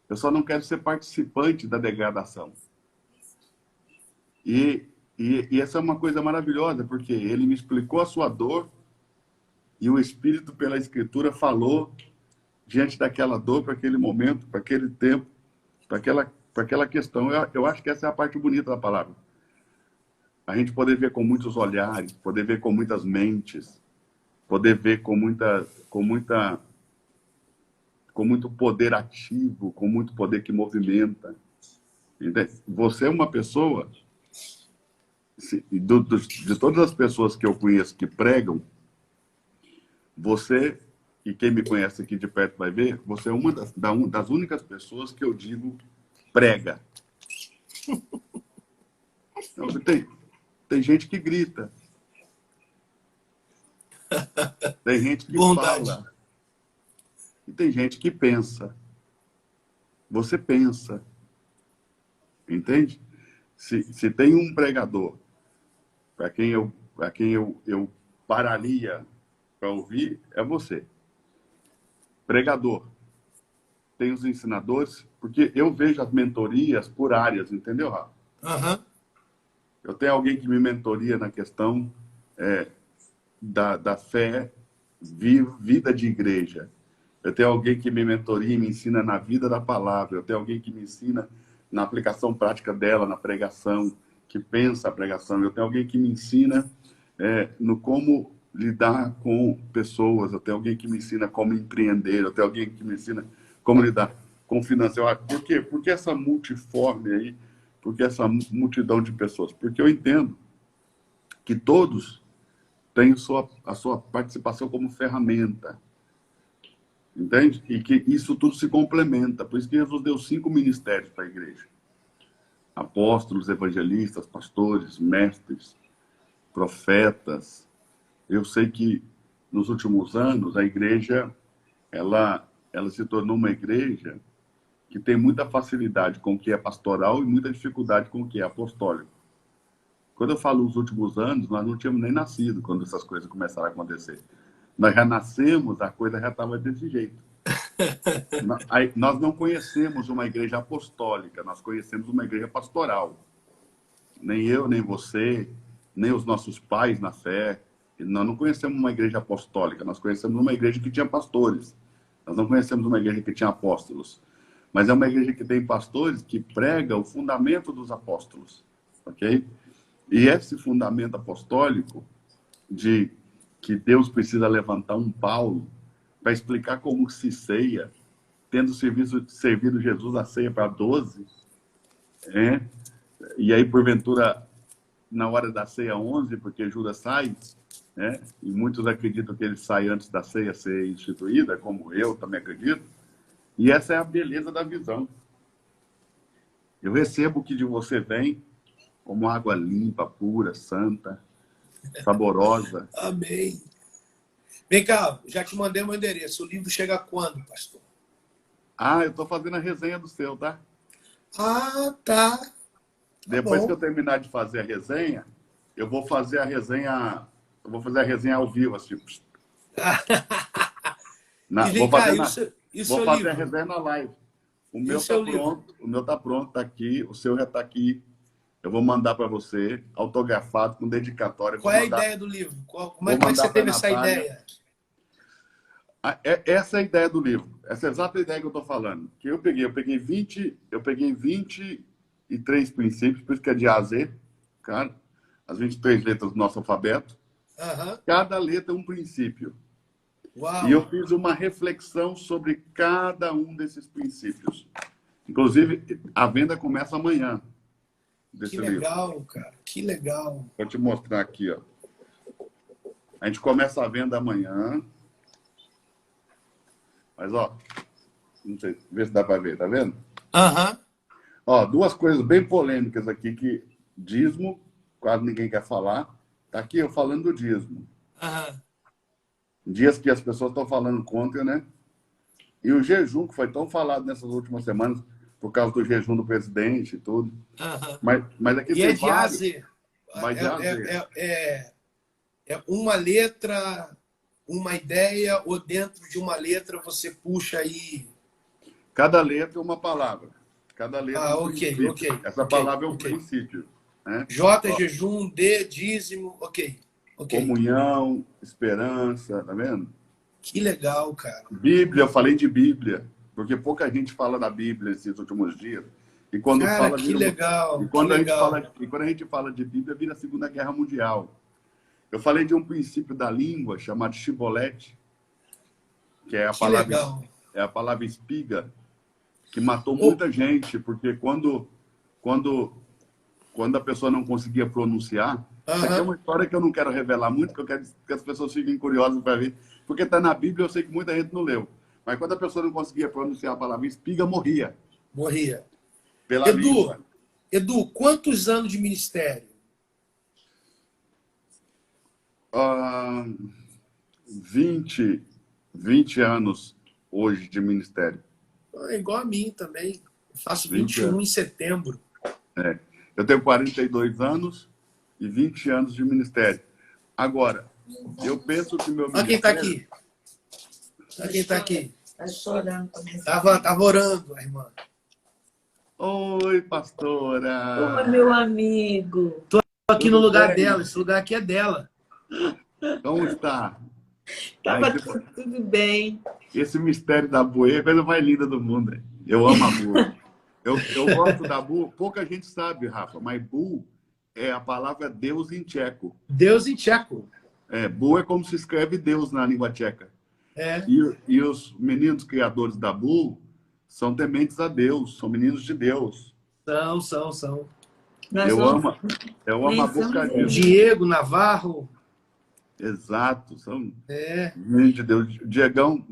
Eu só não quero ser participante da degradação. E essa é uma coisa maravilhosa, porque ele me explicou a sua dor e o Espírito, pela Escritura, falou diante daquela dor, para aquele momento, para aquele tempo, para aquela questão. Eu acho que essa é a parte bonita da palavra. A gente poder ver com muitos olhares, poder ver com muitas mentes, poder ver com muito poder ativo, com muito poder que movimenta. Entende? Você é uma pessoa, de todas as pessoas que eu conheço que pregam, você, e quem me conhece aqui de perto vai ver, você é uma das únicas pessoas que eu digo prega. Então, tem gente que grita. Tem gente que fala. E tem gente que pensa. Você pensa. Entende? Se tem um pregador para quem eu pararia para ouvir, é você. Pregador. Tem os ensinadores, porque eu vejo as mentorias por áreas, entendeu, Rafa? Aham. Eu tenho alguém que me mentoria na questão da fé, vida de igreja. Eu tenho alguém que me mentoria e me ensina na vida da palavra. Eu tenho alguém que me ensina na aplicação prática dela, na pregação, que pensa a pregação. Eu tenho alguém que me ensina no como lidar com pessoas. Eu tenho alguém que me ensina como empreender. Eu tenho alguém que me ensina como lidar com finanças. Por quê? Porque essa multiforme aí, porque essa multidão de pessoas? Porque eu entendo que todos têm a sua participação como ferramenta. Entende? E que isso tudo se complementa. Por isso que Jesus deu 5 ministérios para a igreja. Apóstolos, evangelistas, pastores, mestres, profetas. Eu sei que nos últimos anos a igreja ela se tornou uma igreja que tem muita facilidade com o que é pastoral e muita dificuldade com o que é apostólico. Quando eu falo os últimos anos, nós não tínhamos nem nascido quando essas coisas começaram a acontecer. Nós já nascemos, a coisa já estava desse jeito. Nós não conhecemos uma igreja apostólica, nós conhecemos uma igreja pastoral. Nem eu, nem você, nem os nossos pais na fé. Nós não conhecemos uma igreja apostólica, nós conhecemos uma igreja que tinha pastores. Nós não conhecemos uma igreja que tinha apóstolos. Mas é uma igreja que tem pastores que prega o fundamento dos apóstolos. Ok? E esse fundamento apostólico de que Deus precisa levantar um Paulo para explicar como se ceia, tendo servido Jesus a ceia para 12, e aí, porventura, na hora da ceia 11, porque Judas sai, e muitos acreditam que ele sai antes da ceia ser instituída, como eu também acredito, e essa é a beleza da visão. Eu recebo o que de você vem como água limpa, pura, santa, saborosa. Amém. Vem cá, já te mandei meu endereço. O livro chega quando, pastor? Eu estou fazendo a resenha do seu, tá? Tá. Depois bom. que eu terminar de fazer a resenha, eu vou fazer a resenha ao vivo, assim. Vou fazer a resenha na live. O meu está pronto, está aqui, o seu já está aqui. Eu vou mandar para você, autografado, com dedicatória. Qual é a ideia do livro? Como é que você teve essa ideia? Essa é a ideia do livro. Essa é a exata ideia que eu estou falando. Que eu peguei 23 princípios, por isso que é de A a Z, cara, as 23 letras do nosso alfabeto. Cada letra é um princípio. Uau. E eu fiz uma reflexão sobre cada um desses princípios. Inclusive, a venda começa amanhã. desse Que livro. legal, cara. Que legal. Vou te mostrar aqui, ó. A gente começa a venda amanhã. Mas, ó, não sei, vê se dá para ver, tá vendo? Aham. Ó, duas coisas bem polêmicas aqui que dízimo, quase ninguém quer falar. Tá aqui eu falando do dízimo. Aham. Dias que as pessoas estão falando contra, né? E o jejum, que foi tão falado nessas últimas semanas, por causa do jejum do presidente e tudo. Aham. Mas aqui E é tem de A a vários. Z. Vai de A a Z. É uma letra, uma ideia, ou dentro de uma letra você puxa aí. Cada letra é uma palavra. Cada letra é um Ok, princípio. ok. Essa ok, palavra é um ok. princípio. Né? J é Ó, jejum, D, dízimo, ok. Ok. comunhão, esperança, tá vendo? Que legal, cara. Bíblia, eu falei de Bíblia, porque pouca gente fala da Bíblia esses últimos dias. E quando Cara, fala, que vira legal, e que quando a gente legal. fala, e quando a gente fala de Bíblia, vira a Segunda Guerra Mundial. Eu falei de um princípio da língua chamado chibolete, que Que legal. é a palavra espiga, que matou Oh, muita gente, porque quando a pessoa não conseguia pronunciar, isso aqui é aham. uma história que eu não quero revelar muito, porque eu quero que as pessoas fiquem curiosas para ver, porque está na Bíblia, eu sei que muita gente não leu. Mas quando a pessoa não conseguia pronunciar a palavra espiga, morria Morria. pela Edu, língua. Edu, quantos anos de ministério? 20 anos hoje de ministério. É igual a mim também. Eu faço 20 21 anos. em setembro. É. Eu tenho 42 anos e 20 anos de ministério. Agora, eu penso que meu Olha quem está ministério... aqui. Olha quem está aqui. Tá chorando. Tava orando, a irmã. Oi, pastora! Oi, meu amigo. Tô aqui no Tudo lugar bem? dela. Esse lugar aqui é dela. Como está? Tava Ai, tudo bem. esse mistério da Bu é a coisa mais linda do mundo. Hein? Eu amo a Bu. Eu gosto da Bu. Pouca gente sabe, Rafa, mas Bu é a palavra Deus em tcheco. Deus em tcheco. Bu é como se escreve Deus na língua tcheca. É. E os meninos criadores da Bu são tementes a Deus, são meninos de Deus. São. Nós Eu vamos... amo a Bu por causa disso. Diego, Navarro. Exato, são É. meninos de Deus. Diegão,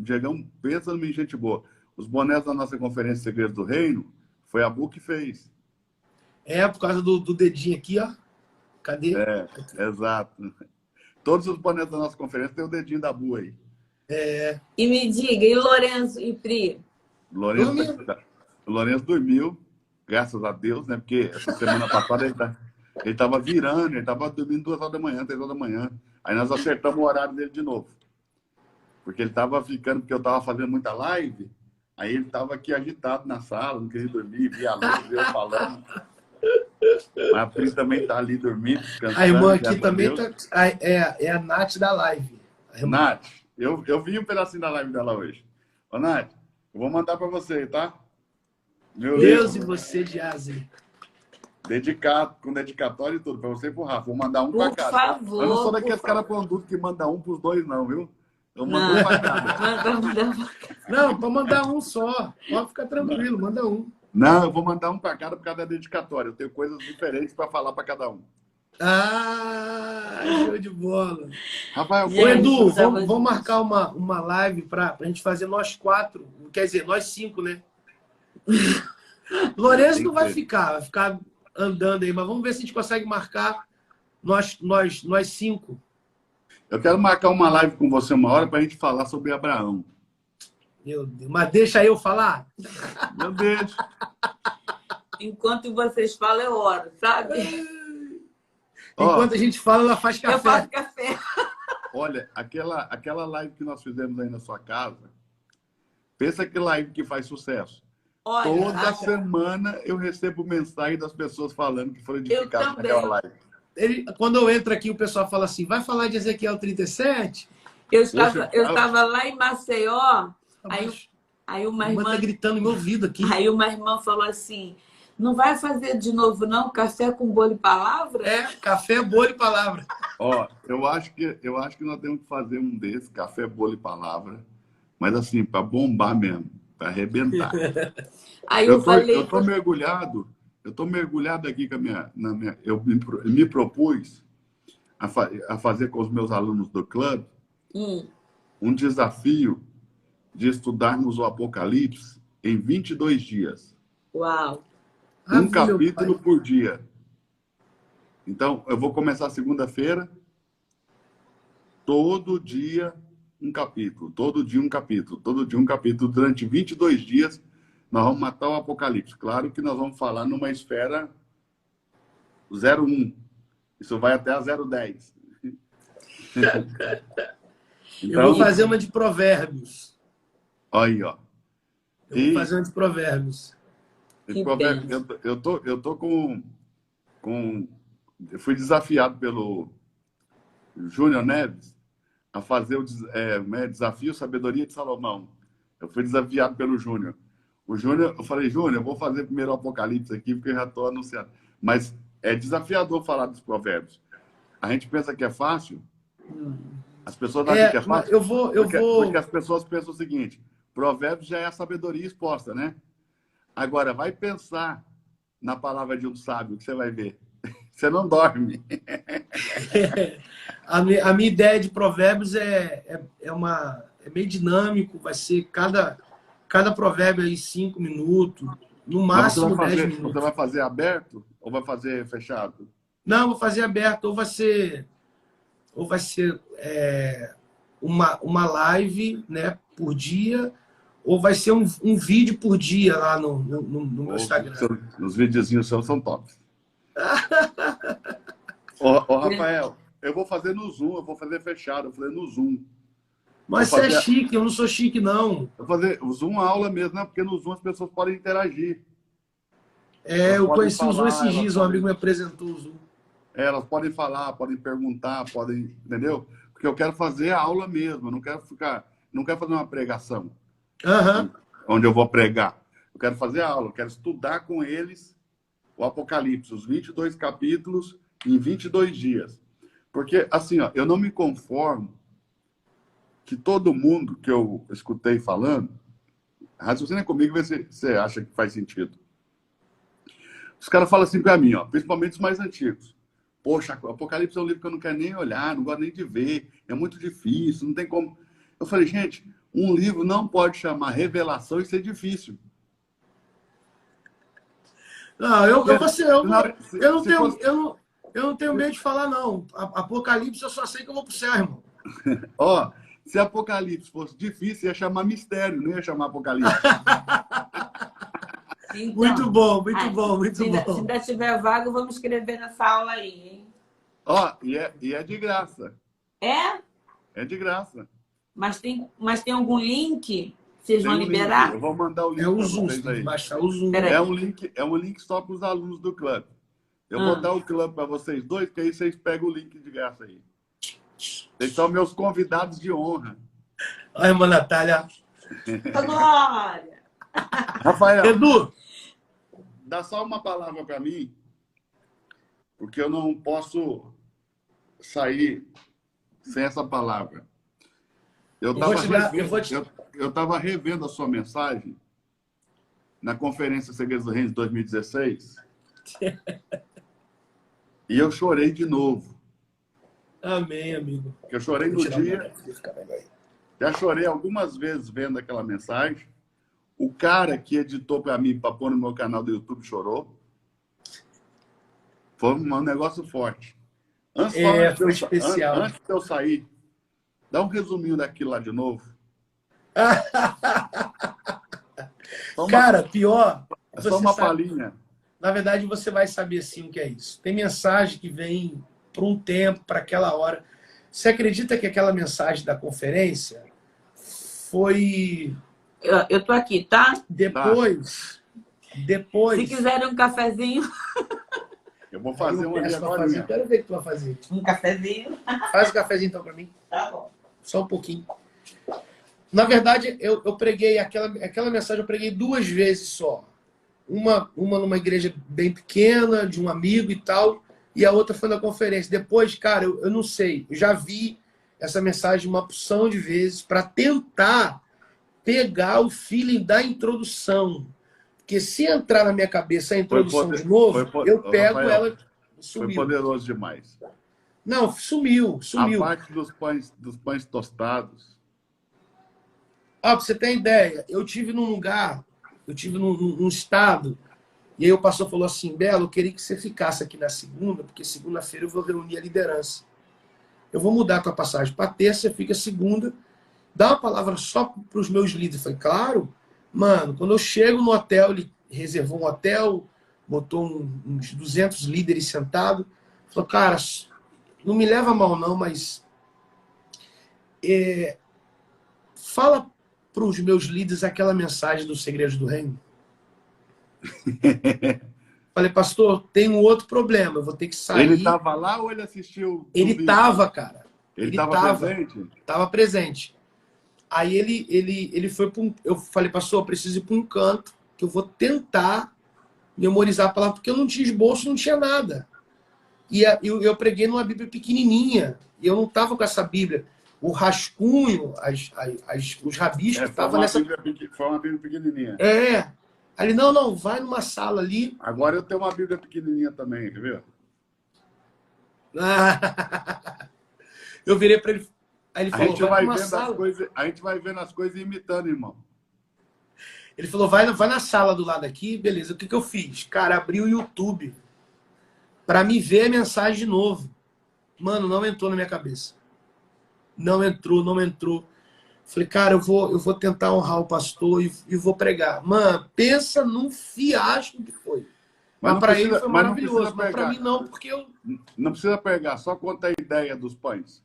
pensa numa gente boa. Os bonés da nossa conferência Segredos do Reino foi a Bu que fez. É, por causa do dedinho aqui, ó. Cadê? Exato. Todos os bonés da nossa conferência tem o dedinho da Bu aí. É. E me diga, e Lourenço e Pri? O Lourenço dormiu, graças a Deus, né? Porque essa semana passada ele estava virando, ele estava dormindo 2 horas da manhã, 3 horas da manhã. Aí nós acertamos o horário dele de novo. Porque ele estava ficando, porque eu estava fazendo muita live, aí ele estava aqui agitado na sala, não queria dormir, via a luz, eu falando. Mas a Pri também está ali dormindo, descansando. A irmã aqui graças a também Deus. tá. É a Nath da live. A irmã. Nath, eu vi um pedacinho da live dela hoje. Ô, Nath, eu vou mandar para você, tá? Meu Deus livro, e você de Aze. dedicado, com dedicatório e tudo, para você e pro Rafa. Vou mandar um para Por cada. favor. Eu não sou por daqueles favor. caras pondudos que mandam um pros dois, não, viu? Eu mando Não. um para cada. Manda. Não, para mandar um só. Pode ficar tranquilo, manda um. Não, eu vou mandar um para cada por causa da dedicatória. Eu tenho coisas diferentes para falar para cada um. Ah, show de bola. Rafael, Ô, Gente, Edu, precisava vamos disso. marcar uma live para a gente fazer nós 4. Quer dizer, nós 5, né? Lourenço não vai ficar andando aí, mas vamos ver se a gente consegue marcar nós 5. eu quero marcar uma live com você uma hora para a gente falar sobre Abraão. Meu Deus, mas deixa eu falar. Meu Deus. Enquanto vocês falam, eu oro, sabe? Enquanto a gente fala, ela faz Eu faço café. café. Olha, aquela live que nós fizemos aí na sua casa, pensa que live que faz sucesso. Olha, Toda semana eu recebo mensagem das pessoas falando que foram edificadas também. naquela live. Quando eu entro aqui, o pessoal fala assim, vai falar de Ezequiel 37? eu estava lá em Maceió, aí uma A irmã irmã... tá gritando no meu ouvido aqui. Aí uma irmã falou assim, não vai fazer de novo não, café com bolo e palavra? É, café, bolo e palavra. Ó, eu acho que nós temos que fazer um desses, café, bolo e palavra, mas assim, para bombar mesmo, para arrebentar. Aí Eu falei, tô eu tô mergulhado aqui com eu me propus a fazer com os meus alunos do clube um desafio de estudarmos o Apocalipse em 22 dias. Uau! Um capítulo por dia. Então, eu vou começar segunda-feira, todo dia um capítulo, todo dia um capítulo, todo dia um capítulo. Durante 22 dias, nós vamos matar o Apocalipse. Claro que nós vamos falar numa esfera 0,1. Isso vai até a 0,10. Eu vou fazer uma de provérbios. Aí, ó. Eu vou fazer uma de provérbios. Eu tô com... Eu fui desafiado pelo Júnior Neves a fazer o desafio Sabedoria de Salomão. Eu fui desafiado pelo Júnior. O Júnior, eu falei, Júnior, eu vou fazer primeiro o Apocalipse aqui, porque eu já estou anunciando. Mas é desafiador falar dos provérbios. A gente pensa que é fácil. As pessoas acham que é fácil. Porque as pessoas pensam o seguinte, provérbios já é a sabedoria exposta, né? Agora, vai pensar na palavra de um sábio, que você vai ver. Você não dorme. A minha ideia de provérbios é meio dinâmico, vai ser cada provérbio aí 5 minutos, no máximo 10 minutos. Você vai fazer aberto ou vai fazer fechado? Não, vou fazer aberto, ou vai ser uma live, né, por dia, ou vai ser um vídeo por dia lá no meu Instagram. Os videozinhos seus são tops. Ô, Rafael, eu vou fazer no Zoom, eu vou fazer fechado, eu falei no Zoom. Mas você é chique, eu não sou chique, não. Eu vou fazer o Zoom aula mesmo, né? Porque no Zoom as pessoas podem interagir. Eu conheci o Zoom esses dias, um amigo me apresentou o Zoom. Elas podem falar, podem perguntar, podem, entendeu? Porque eu quero fazer a aula mesmo, eu não quero fazer uma pregação. Onde eu vou pregar. Eu quero fazer a aula, eu quero estudar com eles o Apocalipse, os 22 capítulos em 22 dias. Porque, assim, ó, eu não me conformo que todo mundo que eu escutei falando, raciocina comigo e vê se você acha que faz sentido. Os caras falam assim pra mim, ó, principalmente os mais antigos. Poxa, o Apocalipse é um livro que eu não quero nem olhar, não gosto nem de ver, é muito difícil, não tem como... Eu falei, gente, um livro não pode chamar revelação e ser difícil. Não, eu não tenho medo de falar, não. Apocalipse eu só sei que eu vou pro céu, irmão. Ó, se Apocalipse fosse difícil, ia chamar mistério, não ia chamar Apocalipse. Então, muito bom, muito bom. Se ainda tiver vaga, vamos escrever nessa aula aí, hein? Ó, e é de graça. É? É de graça. Mas tem algum link? Vocês vão liberar? Eu vou mandar o link. É o Zoom, tem que baixar o Zoom. É um link só para os alunos do clube. Eu vou dar o clube para vocês dois, que aí vocês pegam o link de graça aí. Vocês são meus convidados de honra. Olha, irmã Natália. Glória! Rafael, Edu, dá só uma palavra para mim, porque eu não posso sair sem essa palavra. Eu estava revendo a sua mensagem na Conferência Segredos do Reino de 2016 e eu chorei de novo. Amém, amigo. Eu chorei no dia. Já chorei algumas vezes vendo aquela mensagem. O cara que editou para mim, para pôr no meu canal do YouTube, chorou. Foi um negócio forte. Foi especial. Antes de eu sair, dá um resuminho daquilo lá de novo. Cara, pior... É só uma palhinha. Na verdade, você vai saber sim o que é isso. Tem mensagem que vem para um tempo, para aquela hora. Você acredita que aquela mensagem da conferência foi... Eu tô aqui, tá? Depois... Se quiserem um cafezinho... Eu vou fazer um ali agora. Quero ver o que tu vai fazer. Um cafezinho? Faz o cafezinho então para mim. Tá bom. Só um pouquinho. Na verdade, eu preguei aquela mensagem, eu preguei 2 vezes só. Uma numa igreja bem pequena, de um amigo e tal, e a outra foi na conferência. Depois, cara, eu não sei, eu já vi essa mensagem uma porção de vezes para tentar pegar o feeling da introdução. Porque se entrar na minha cabeça a introdução de novo, eu pego Rafael, ela. foi Sumiu. poderoso demais. Não, sumiu. A parte dos pães tostados. Ah, pra você ter ideia, eu tive num lugar, eu tive num estado, e aí o pastor falou assim, Belo, eu queria que você ficasse aqui na segunda, porque segunda-feira eu vou reunir a liderança. Eu vou mudar a tua passagem para terça, você fica segunda, dá uma palavra só para os meus líderes. Eu falei, claro, mano, quando eu chego no hotel, ele reservou um hotel, botou uns 200 líderes sentados, falou, cara, não me leva a mal não, mas fala para os meus líderes aquela mensagem dos segredos do reino. Falei, pastor, tem um outro problema, eu vou ter que sair. Ele estava lá ou ele assistiu? Ele estava, cara. Ele estava presente? Estava presente. Aí ele foi para eu falei, pastor, eu preciso ir para um canto, que eu vou tentar memorizar a palavra, porque eu não tinha esboço, não tinha nada. E eu preguei numa Bíblia pequenininha, e eu não estava com essa Bíblia. O rascunho, os rabiscos estavam nessa... Foi uma Bíblia pequenininha. Aí ele, não, vai numa sala ali. Agora eu tenho uma Bíblia pequenininha também, quer ver? Eu virei para ele, aí ele falou, a gente vai vendo as coisas e imitando, irmão. Ele falou, vai na sala do lado aqui, beleza. O que eu fiz? Cara, abri o YouTube para me ver a mensagem de novo. Mano, não entrou na minha cabeça. Não entrou. Falei, cara, eu vou tentar honrar o pastor e vou pregar. Mano, pensa num fiasco que foi. Mas para ele foi maravilhoso. Mas para mim não, porque eu... Não precisa pregar, só conta a ideia dos pães.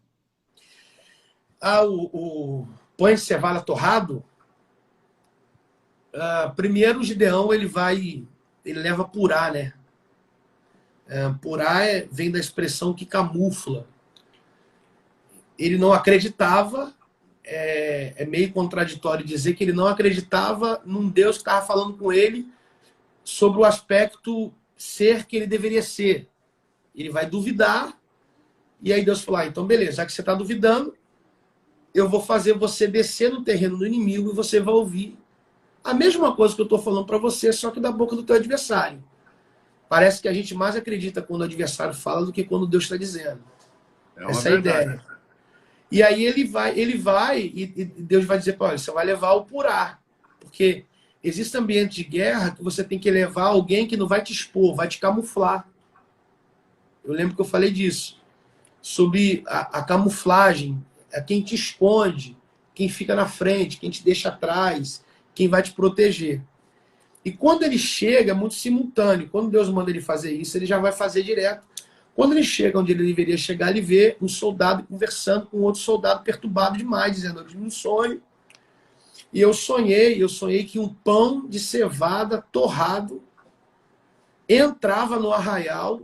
O pão de cevada torrado, primeiro o Gideão, ele leva purá, né? Purá vem da expressão que camufla. Ele não acreditava, é meio contraditório dizer que ele não acreditava num Deus que estava falando com ele sobre o aspecto ser que ele deveria ser. Ele vai duvidar, e aí Deus falou, então beleza, já que você está duvidando, eu vou fazer você descer no terreno do inimigo e você vai ouvir a mesma coisa que eu estou falando para você, só que da boca do teu adversário. Parece que a gente mais acredita quando o adversário fala do que quando Deus está dizendo. Essa é a ideia. E aí ele vai e Deus vai dizer, olha, você vai levar o purá. Porque existe ambiente de guerra que você tem que levar alguém que não vai te expor, vai te camuflar. Eu lembro que eu falei disso. Sobre a camuflagem, quem te esconde, quem fica na frente, quem te deixa atrás, quem vai te proteger. E quando ele chega, é muito simultâneo. Quando Deus manda ele fazer isso, ele já vai fazer direto. Quando ele chega onde ele deveria chegar, ele vê um soldado conversando com outro soldado perturbado demais, dizendo, eu tive um sonho. E eu sonhei que um pão de cevada torrado entrava no arraial,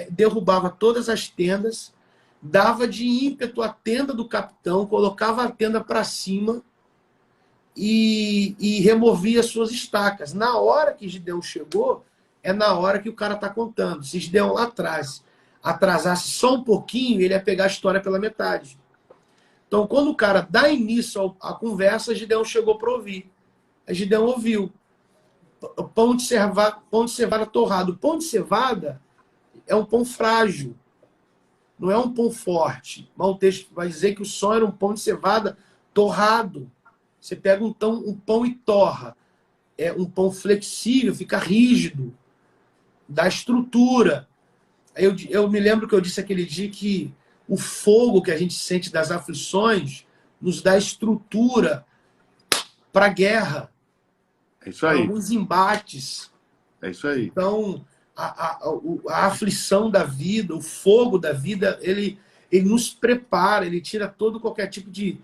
derrubava todas as tendas, dava de ímpeto a tenda do capitão, colocava a tenda para cima e removia as suas estacas. Na hora que Gideão chegou, é na hora que o cara está contando. Se Gideão lá atrás atrasasse só um pouquinho, ele ia pegar a história pela metade. Então, quando o cara dá início à conversa, Gideão chegou para ouvir. A Gideão ouviu. Pão de cevada torrado. O pão de cevada é um pão frágil. Não é um pão forte. Mas o texto vai dizer que o sonho era um pão de cevada torrado. Você pega um pão e torra. É um pão flexível, fica rígido. Dá estrutura. Eu me lembro que eu disse aquele dia que o fogo que a gente sente das aflições nos dá estrutura para a guerra. É isso aí. Alguns embates. É isso aí. Então, a aflição da vida, o fogo da vida, ele nos prepara, ele tira qualquer tipo de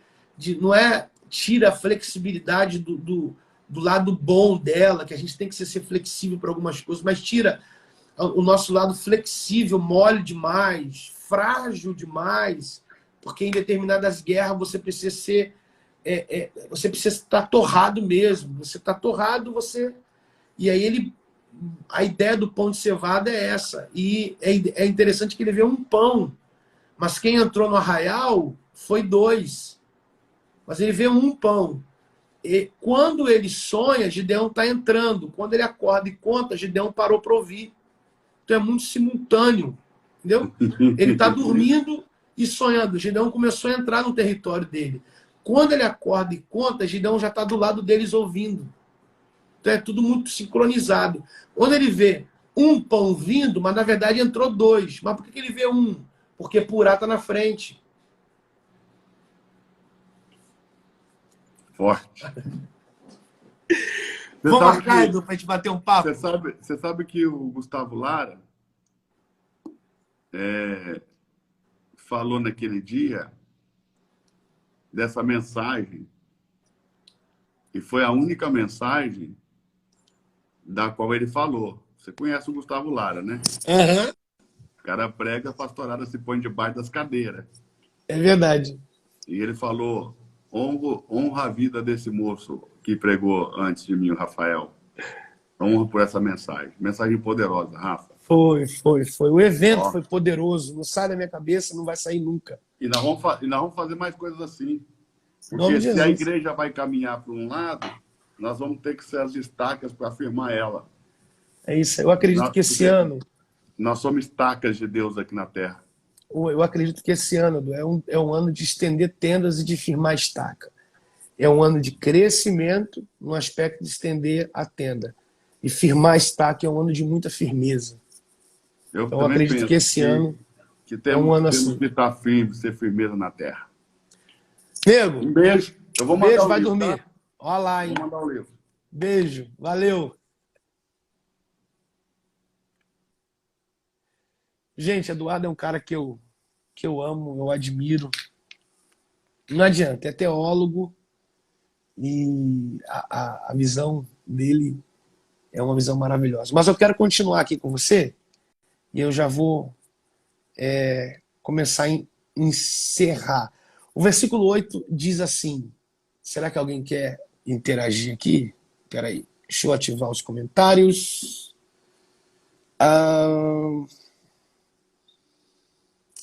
não é tira a flexibilidade do lado bom dela, que a gente tem que ser flexível para algumas coisas, mas tira o nosso lado flexível, mole demais, frágil demais, porque em determinadas guerras você precisa ser você precisa estar torrado mesmo. Você está torrado, e aí a ideia do pão de cevada é essa. E é interessante que ele vê um pão, mas quem entrou no arraial foi 2. Mas ele vê um pão. E quando ele sonha, Gideão está entrando. Quando ele acorda e conta, Gideão parou para ouvir. Então é muito simultâneo. Entendeu? Ele está dormindo e sonhando. Gideão começou a entrar no território dele. Quando ele acorda e conta, Gideão já está do lado deles ouvindo. Então é tudo muito sincronizado. Quando ele vê um pão vindo, mas na verdade entrou dois. Mas por que ele vê um? Porque Purá está na frente. Forte. Vamos marcar, Edu, para a gente bater um papo? Você sabe que o Gustavo Lara falou naquele dia dessa mensagem, e foi a única mensagem da qual ele falou. Você conhece o Gustavo Lara, né? Uhum. O cara prega, a pastorada se põe debaixo das cadeiras. É verdade. E ele falou: honra a vida desse moço que pregou antes de mim, o Rafael. Honra por essa mensagem. Mensagem poderosa, Rafa. Foi. O evento foi poderoso. Não sai da minha cabeça, não vai sair nunca. E nós vamos fazer mais coisas assim. Porque se a igreja vai caminhar para um lado, nós vamos ter que ser as estacas para afirmar ela. É isso. Eu acredito que esse ano... Nós somos estacas de Deus aqui na Terra. Eu acredito que esse ano, Edu, é um ano de estender tendas e de firmar estaca. É um ano de crescimento no aspecto de estender a tenda. E firmar a estaca é um ano de muita firmeza. Eu acredito que esse ano é um ano assim. Temos que estar firme, ser firmeza na Terra. Nego, um beijo. Eu vou mandar beijo, o vai livro, dormir. Tá? Olha lá, hein? Vou mandar o livro. Beijo, valeu. Gente, Eduardo é um cara que eu amo, eu admiro. Não adianta, é teólogo e a visão dele é uma visão maravilhosa. Mas eu quero continuar aqui com você e eu já vou começar a encerrar. O versículo 8 diz assim, será que alguém quer interagir aqui? Espera aí, deixa eu ativar os comentários.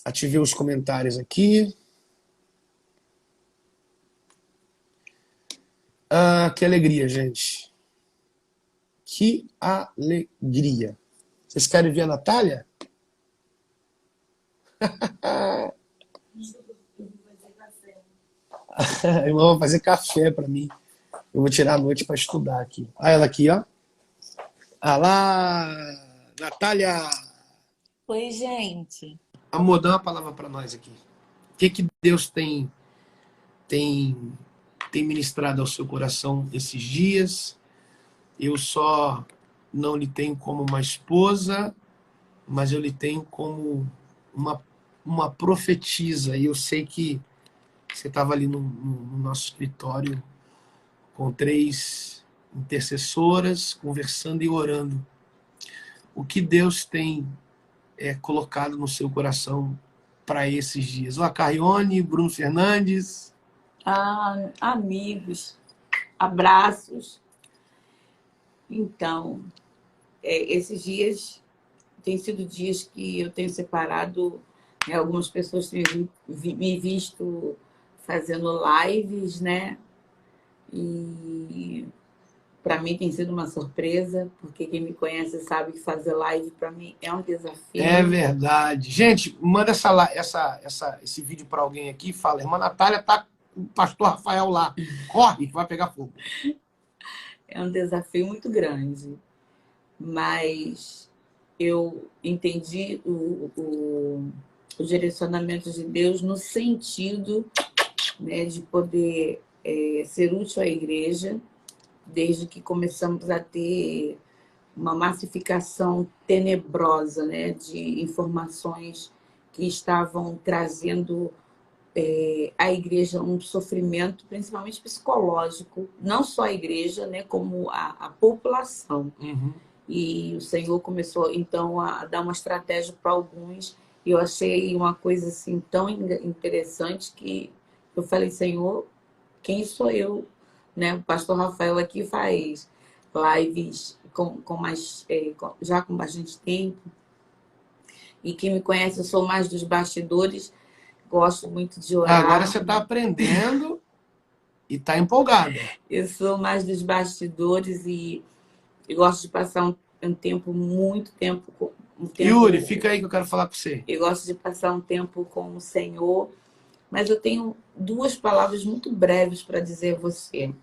Ativei os comentários aqui. Que alegria, gente. Que alegria. Vocês querem ver a Natália? A irmã vai fazer café para mim. Eu vou tirar a noite para estudar aqui. Olha ela aqui, ó. Ah lá, Natália. Oi, gente. Amor, dá uma palavra para nós aqui. O que Deus tem ministrado ao seu coração esses dias? Eu só não lhe tenho como uma esposa, mas eu lhe tenho como uma profetisa. E eu sei que você estava ali no nosso escritório com 3 intercessoras, conversando e orando. O que Deus tem colocado no seu coração para esses dias? Ó, Carrione, Bruno Fernandes. Amigos, abraços. Então, esses dias têm sido dias que eu tenho separado, algumas pessoas têm me visto fazendo lives, né? E para mim tem sido uma surpresa, porque quem me conhece sabe que fazer live para mim é um desafio. É verdade. Gente, manda esse vídeo para alguém aqui e fala, irmã Natália tá com o pastor Rafael lá. Corre que vai pegar fogo. É um desafio muito grande. Mas eu entendi o direcionamento de Deus no sentido, né, de poder ser útil à igreja, desde que começamos a ter uma massificação tenebrosa, né, de informações que estavam trazendo à igreja um sofrimento, principalmente psicológico, não só a igreja, né, como a população. Uhum. E o Senhor começou, então, a dar uma estratégia para alguns, e eu achei uma coisa assim tão interessante que eu falei, Senhor, quem sou eu? Né? O pastor Rafael aqui faz lives já com bastante tempo. E quem me conhece, eu sou mais dos bastidores. Gosto muito de orar. Agora você está aprendendo E tá empolgada. Eu sou mais dos bastidores e eu gosto de passar um tempo, muito tempo, Yuri, fica aí que eu quero falar com você. eu gosto de passar um tempo com o Senhor, mas eu tenho duas palavras muito breves para dizer a você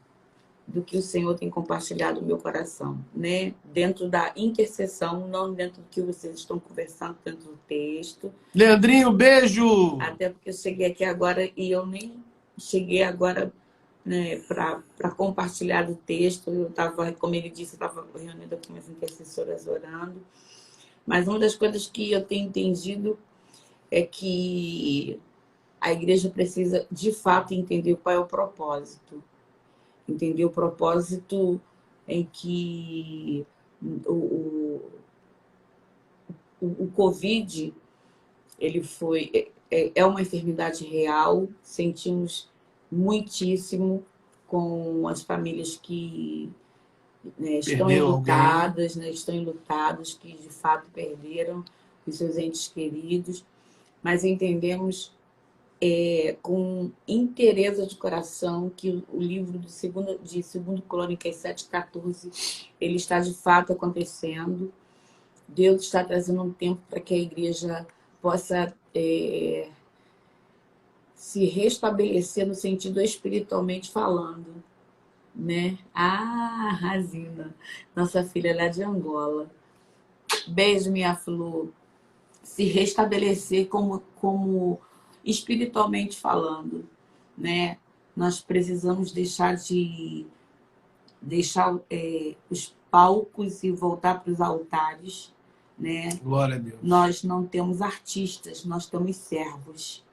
do que o Senhor tem compartilhado no meu coração, né? Dentro da intercessão, não dentro do que vocês estão conversando, dentro do texto. Leandrinho, beijo! Até porque eu cheguei aqui agora e eu nem cheguei agora, né, para compartilhar do texto. Eu estava, como ele disse, eu estava reunida com as intercessoras orando. Mas uma das coisas que eu tenho entendido é que a igreja precisa, de fato, entender qual é o propósito. Entender o propósito em que o Covid, ele é uma enfermidade real. Sentimos muitíssimo com as famílias que, né, estão enlutadas, né, que de fato perderam os seus entes queridos, mas entendemos com inteireza de coração que o livro de 2 Crônicas 7,14 ele está de fato acontecendo. Deus está trazendo um tempo para que a igreja possa se restabelecer no sentido espiritualmente falando, né? Ah, Razina, nossa filha lá de Angola. Beijo, minha flor. Se restabelecer como espiritualmente falando, né? Nós precisamos deixar os palcos e voltar para os altares, né? Glória a Deus. Nós não temos artistas, nós temos servos.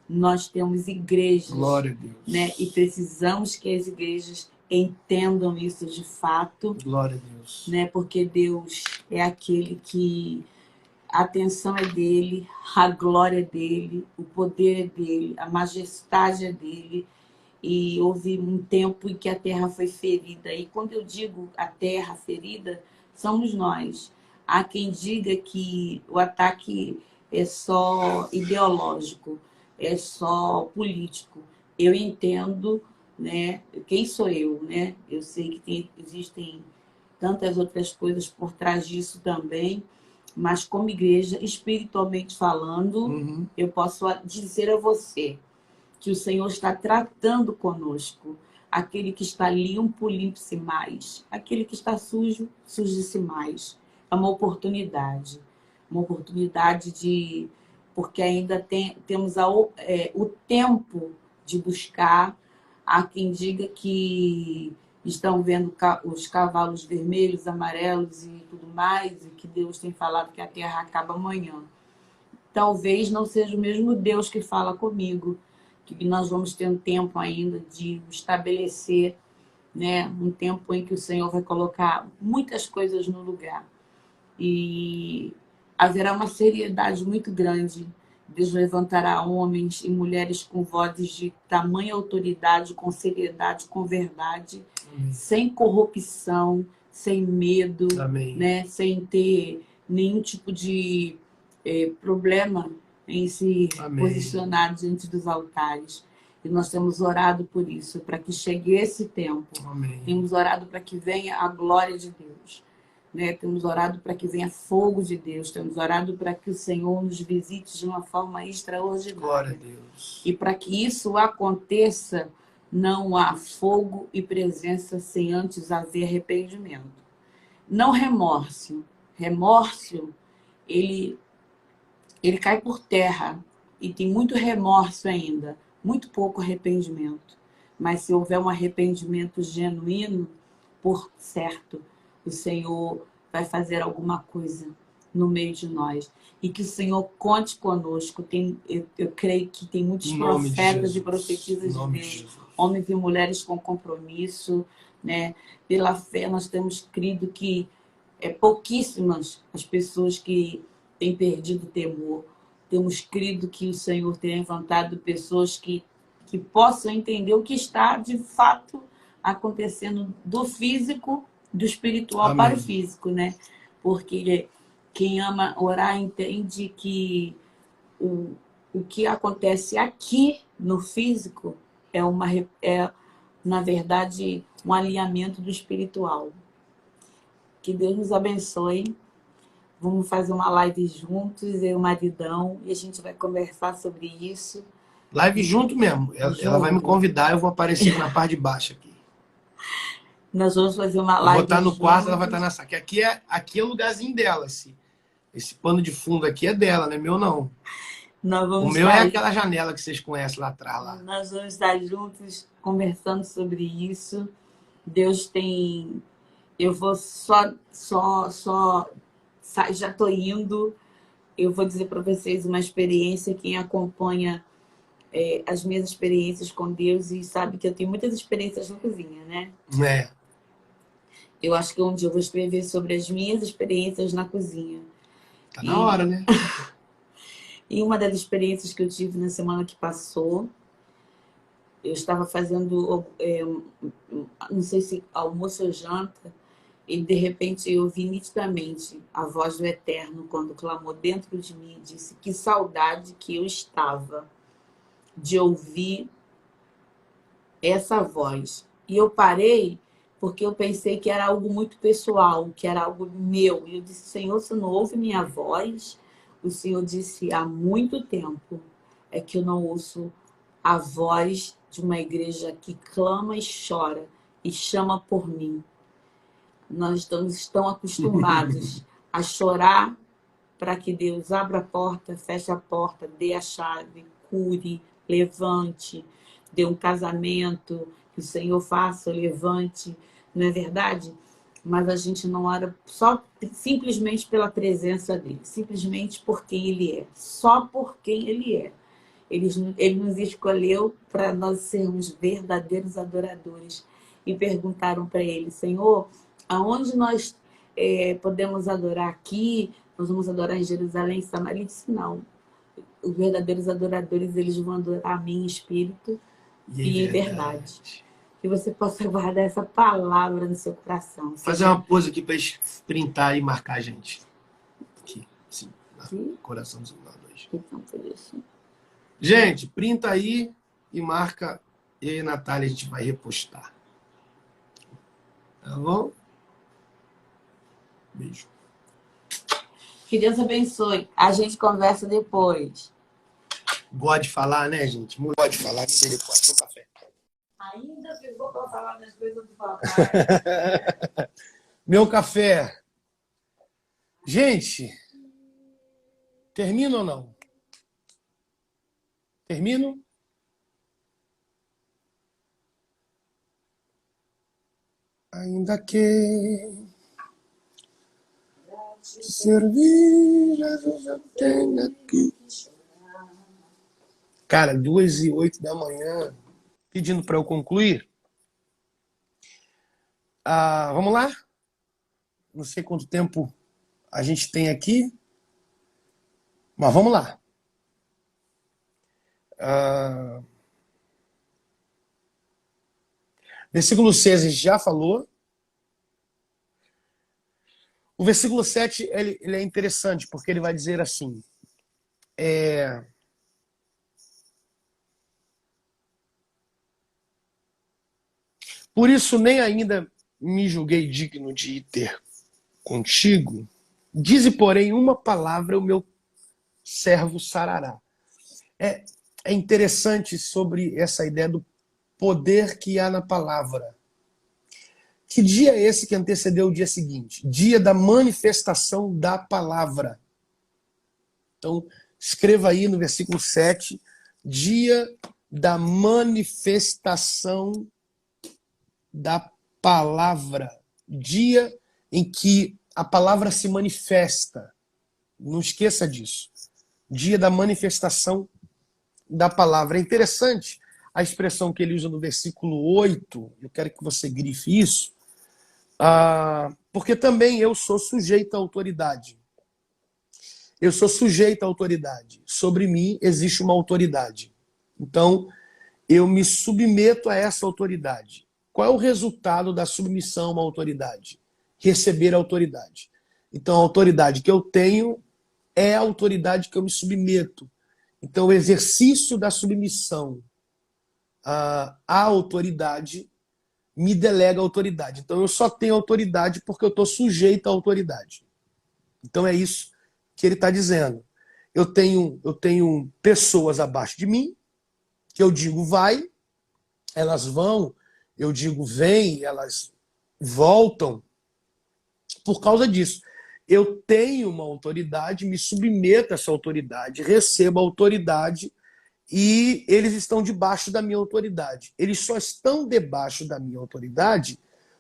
Nós temos igrejas. Glória a Deus. Né? E precisamos que as igrejas entendam isso de fato. Glória a Deus. Né? Porque Deus é aquele que a atenção é dele, a glória é dele, o poder é dele, a majestade é dele. E houve um tempo em que a terra foi ferida. E quando eu digo a terra ferida, somos nós. Há quem diga que o ataque é só ideológico, é só político. Eu entendo, né? Quem sou eu, né? Eu sei que existem tantas outras coisas por trás disso também, mas como igreja, espiritualmente falando, eu posso dizer a você que o Senhor está tratando conosco. Aquele que está limpo, limpe-se mais. Aquele que está sujo, suje-se mais. É uma oportunidade. Uma oportunidade de... Porque ainda temos o tempo de buscar. Há quem diga que estão vendo os cavalos vermelhos, amarelos e tudo mais, e que Deus tem falado que a terra acaba amanhã. Talvez não seja o mesmo Deus que fala comigo, que nós vamos ter um tempo ainda de estabelecer, né, um tempo em que o Senhor vai colocar muitas coisas no lugar. E haverá uma seriedade muito grande. Deus levantará homens e mulheres com vozes de tamanha autoridade, com seriedade, com verdade, sem corrupção, sem medo, né, sem ter nenhum tipo de problema em se posicionar diante dos altares. E nós temos orado por isso, para que chegue esse tempo. Temos orado para que venha a glória de Deus. Né? Temos orado para que venha fogo de Deus. Temos orado para que o Senhor nos visite de uma forma extraordinária. Glória a Deus. E para que isso aconteça, não há fogo e presença sem antes haver arrependimento. Não remorso. Remorso, ele cai por terra e tem muito remorso ainda, muito pouco arrependimento. Mas se houver um arrependimento genuíno, por certo, o Senhor vai fazer alguma coisa no meio de nós. E que o Senhor conte conosco. Eu creio que tem muitos profetas e profetisas de Deus, homens e mulheres com compromisso, né? Pela fé nós temos crido que pouquíssimas as pessoas que têm perdido o temor. Temos crido que o Senhor tem levantado pessoas que possam entender o que está de fato acontecendo do físico, do espiritual para o físico, né? Porque quem ama orar entende que o que acontece aqui no físico é na verdade, um alinhamento do espiritual. Que Deus nos abençoe. Vamos fazer uma live juntos, eu e o maridão, e a gente vai conversar sobre isso. Live junto mesmo. Ela vai me convidar, eu vou aparecer na parte de baixo aqui. Nós vamos fazer uma Eu live vou estar no quarto, juntos. ela vai estar na sala. Aqui é o lugarzinho dela. Esse pano de fundo aqui é dela, não é meu não. Nós O vamos meu é estar, aquela janela que vocês conhecem lá atrás. Lá. nós vamos estar juntos conversando sobre isso. Deus tem... Eu vou já estou indo. Eu vou dizer para vocês uma experiência. Quem acompanha as minhas experiências com Deus e sabe que eu tenho muitas experiências na cozinha, né? É. Eu acho que um dia eu vou escrever sobre as minhas experiências na cozinha. Tá na hora, né? E uma das experiências que eu tive na semana que passou, eu estava fazendo, não sei se almoço ou janta, e de repente eu vi nitidamente a voz do Eterno quando clamou dentro de mim e disse que saudade que eu estava de ouvir essa voz. E eu parei porque eu pensei que era algo muito pessoal, que era algo meu. E eu disse, Senhor, você não ouve minha voz? O Senhor disse, há muito tempo é que eu não ouço a voz de uma igreja que clama e chora e chama por mim. Nós estamos tão acostumados a chorar para que Deus abra a porta, feche a porta, dê a chave, cure, levante, dê um casamento, que o Senhor faça, levante, não é verdade? Mas a gente não ora só simplesmente pela presença dele, simplesmente por quem ele é, só por quem ele é. Ele nos escolheu para nós sermos verdadeiros adoradores. E perguntaram para ele, Senhor, aonde nós podemos adorar aqui? Nós vamos adorar em Jerusalém, Samaria? Ele disse, não. Os verdadeiros adoradores, eles vão adorar a mim em espírito e em verdade. Que você possa guardar essa palavra no seu coração. Fazer uma pose aqui para printar e marcar a gente. Aqui, assim, no coraçãozinho. Então, por isso. Gente, printa aí e marca. Eu e a Natália, a gente vai repostar. Tá bom? Beijo. Que Deus abençoe. A gente conversa depois. Gosta de falar, né, gente? Muito gosta de falar. Depois no café. Ainda pegou para falar das coisas do papai. Meu café. Gente, termina ou não? Termino? Ainda que te servir, Jesus, eu tenho aqui. Cara, 2h08 da manhã, pedindo para eu concluir. Vamos lá? Não sei quanto tempo a gente tem aqui, mas vamos lá. Versículo 6 a gente já falou. O versículo 7 ele é interessante, porque ele vai dizer assim: por isso nem ainda me julguei digno de ir ter contigo. Dize, porém, uma palavra, o meu servo sarará. É interessante sobre essa ideia do poder que há na palavra. Que dia é esse que antecedeu o dia seguinte? Dia da manifestação da palavra. Então, escreva aí no versículo 7, dia da manifestação da palavra. Dia em que a palavra se manifesta. Não esqueça disso. Dia da manifestação da palavra. É interessante a expressão que ele usa no versículo 8. Eu quero que você grife isso. Porque também eu sou sujeito à autoridade. Eu sou sujeito à autoridade. Sobre mim existe uma autoridade. Então, eu me submeto a essa autoridade. Qual é o resultado da submissão a uma autoridade? Receber a autoridade. Então, a autoridade que eu tenho é a autoridade que eu me submeto. Então, o exercício da submissão à autoridade me delega autoridade. Então eu só tenho autoridade porque eu estou sujeito à autoridade. Então é isso que ele está dizendo. Eu tenho pessoas abaixo de mim, que eu digo vai, elas vão, eu digo vem, elas voltam. Por causa disso, eu tenho uma autoridade, me submeto a essa autoridade, recebo a autoridade e eles estão debaixo da minha autoridade. Eles só estão debaixo da minha autoridade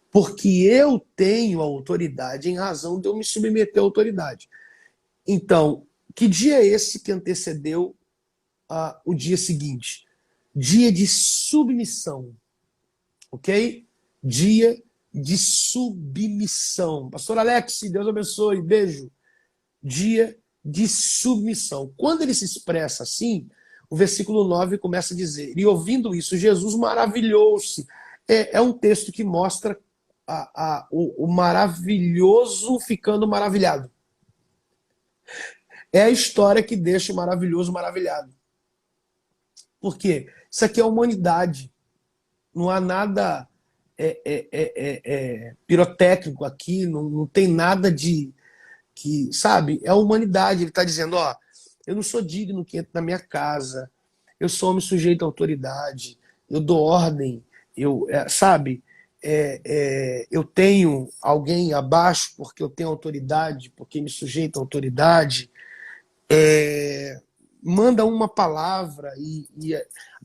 porque eu tenho a autoridade em razão de eu me submeter à autoridade. Então, que dia é esse que antecedeu o dia seguinte? Dia de submissão, ok? Dia de submissão. Pastor Alex, Deus abençoe, beijo. Dia de submissão. Quando ele se expressa assim, o versículo 9 começa a dizer, e ouvindo isso, Jesus maravilhou-se. É um texto que mostra o maravilhoso ficando maravilhado. É a história que deixa o maravilhoso maravilhado. Por quê? Isso aqui é a humanidade. Não há nada pirotécnico aqui, não tem nada de... sabe? É a humanidade. Ele está dizendo, ó, eu não sou digno que entre na minha casa, eu sou homem sujeito à autoridade, eu dou ordem, sabe? Eu tenho alguém abaixo porque eu tenho autoridade, porque me sujeito à autoridade. Manda uma palavra e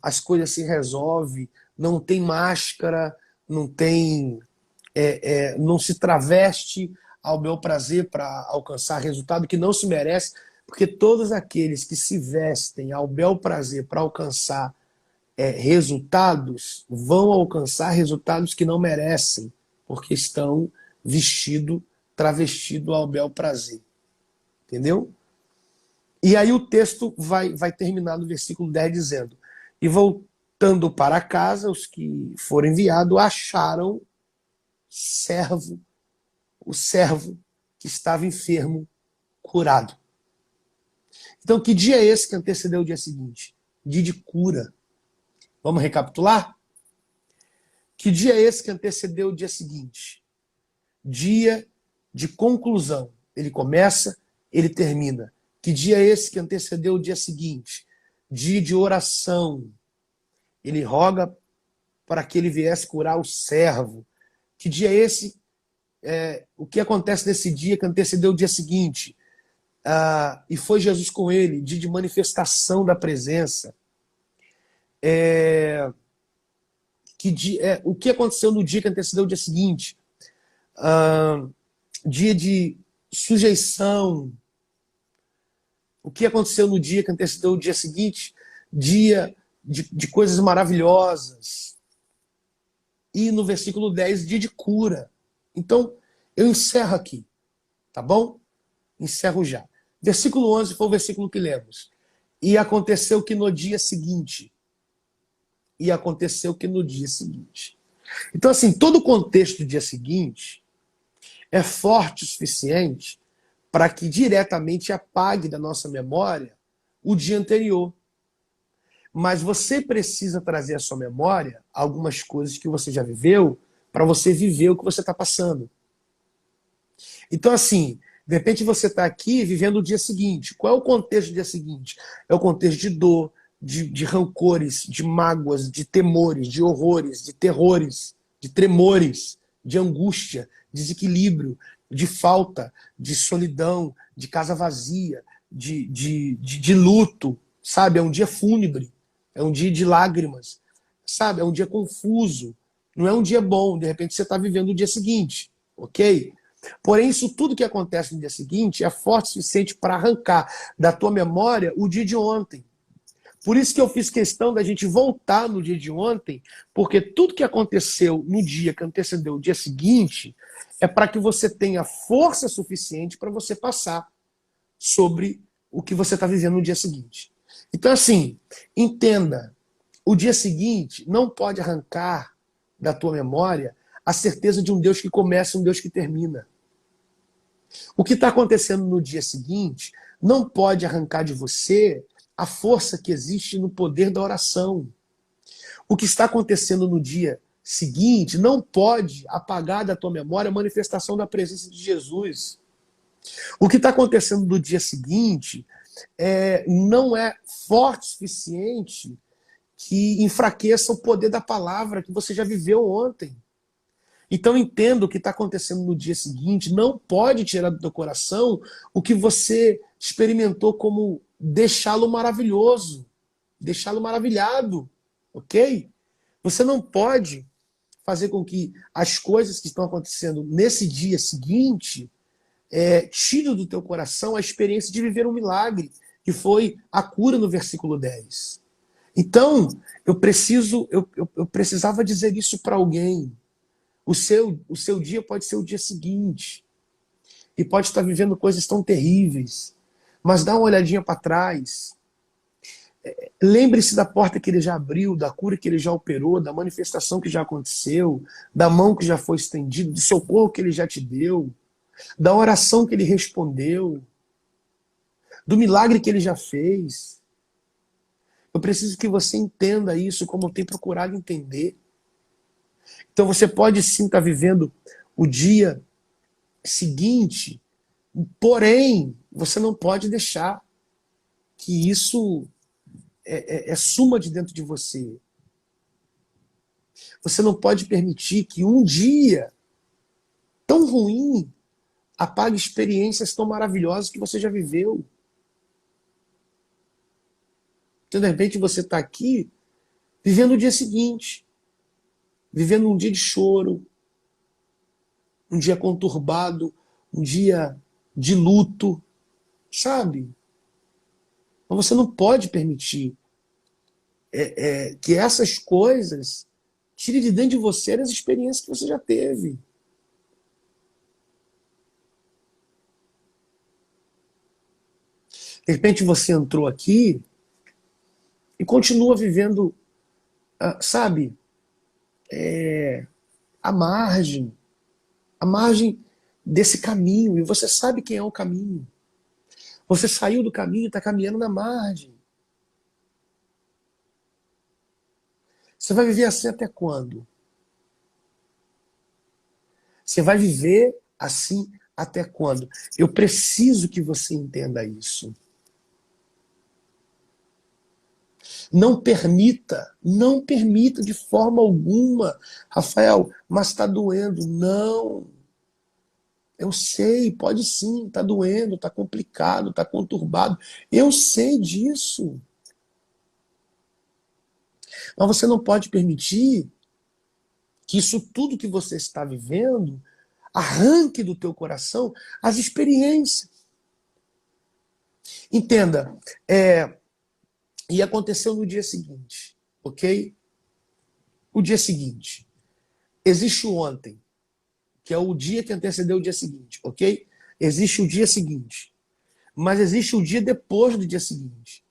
as coisas se resolvem, não tem máscara, não tem, não se traveste ao meu prazer para alcançar resultado que não se merece, porque todos aqueles que se vestem ao bel prazer para alcançar resultados vão alcançar resultados que não merecem, porque estão travestido ao bel prazer. Entendeu? E aí o texto vai terminar no versículo 10 dizendo, e voltando para casa, os que foram enviados acharam o servo que estava enfermo, curado. Então, que dia é esse que antecedeu o dia seguinte? Dia de cura. Vamos recapitular? Que dia é esse que antecedeu o dia seguinte? Dia de conclusão. Ele começa, ele termina. Que dia é esse que antecedeu o dia seguinte? Dia de oração. Ele roga para que ele viesse curar o servo. Que dia é esse? O que acontece nesse dia que antecedeu o dia seguinte? E foi Jesus com ele, dia de manifestação da presença. O que aconteceu no dia que antecedeu o dia seguinte? Dia de sujeição. O que aconteceu no dia que antecedeu o dia seguinte? Dia de coisas maravilhosas. E no versículo 10, dia de cura. Então, eu encerro aqui, tá bom? Encerro já. Versículo 11 foi o versículo que lemos. E aconteceu que no dia seguinte. E aconteceu que no dia seguinte. Então, assim, todo o contexto do dia seguinte é forte o suficiente para que diretamente apague da nossa memória o dia anterior. Mas você precisa trazer à sua memória algumas coisas que você já viveu para você viver o que você está passando. Então, assim, de repente você está aqui vivendo o dia seguinte. Qual é o contexto do dia seguinte? É o contexto de dor, de rancores, de mágoas, de temores, de horrores, de terrores, de tremores, de angústia, desequilíbrio, de falta, de solidão, de casa vazia, de luto, sabe? É um dia fúnebre, é um dia de lágrimas, sabe? É um dia confuso, não é um dia bom, de repente você está vivendo o dia seguinte, ok? Porém, isso tudo que acontece no dia seguinte é forte o suficiente para arrancar da tua memória o dia de ontem. Por isso que eu fiz questão da gente voltar no dia de ontem, porque tudo que aconteceu no dia que antecedeu o dia seguinte é para que você tenha força suficiente para você passar sobre o que você está vivendo no dia seguinte. Então, assim, entenda, o dia seguinte não pode arrancar da tua memória a certeza de um Deus que começa e um Deus que termina. O que está acontecendo no dia seguinte não pode arrancar de você a força que existe no poder da oração. O que está acontecendo no dia seguinte não pode apagar da tua memória a manifestação da presença de Jesus. O que está acontecendo no dia seguinte não é forte o suficiente que enfraqueça o poder da palavra que você já viveu ontem. Então entenda o que está acontecendo no dia seguinte, não pode tirar do teu coração o que você experimentou como deixá-lo maravilhoso, deixá-lo maravilhado, ok? Você não pode fazer com que as coisas que estão acontecendo nesse dia seguinte tire do teu coração a experiência de viver um milagre, que foi a cura no versículo 10. Então, eu precisava dizer isso para alguém. O seu dia pode ser o dia seguinte. E pode estar vivendo coisas tão terríveis. Mas dá uma olhadinha para trás. Lembre-se da porta que ele já abriu, da cura que ele já operou, da manifestação que já aconteceu, da mão que já foi estendida, do socorro que ele já te deu, da oração que ele respondeu, do milagre que ele já fez. Eu preciso que você entenda isso como eu tenho procurado entender. Então você pode sim estar vivendo o dia seguinte, porém, você não pode deixar que isso suma de dentro de você. Você não pode permitir que um dia tão ruim apague experiências tão maravilhosas que você já viveu. Então, de repente, você está aqui vivendo o dia seguinte, vivendo um dia de choro, um dia conturbado, um dia de luto, sabe? Mas você não pode permitir que essas coisas tirem de dentro de você as experiências que você já teve. De repente você entrou aqui e continua vivendo, sabe, à margem desse caminho, e você sabe quem é o caminho. Você saiu do caminho e está caminhando na margem. Você vai viver assim até quando? Você vai viver assim até quando? Eu preciso que você entenda isso. Não permita de forma alguma, Rafael, mas está doendo. Não. Eu sei, pode sim, está doendo, está complicado, está conturbado. Eu sei disso. Mas você não pode permitir que isso tudo que você está vivendo arranque do teu coração as experiências. Entenda, e aconteceu no dia seguinte, ok? O dia seguinte. Existe o ontem, que é o dia que antecedeu o dia seguinte, ok? Existe o dia seguinte. Mas existe o dia depois do dia seguinte.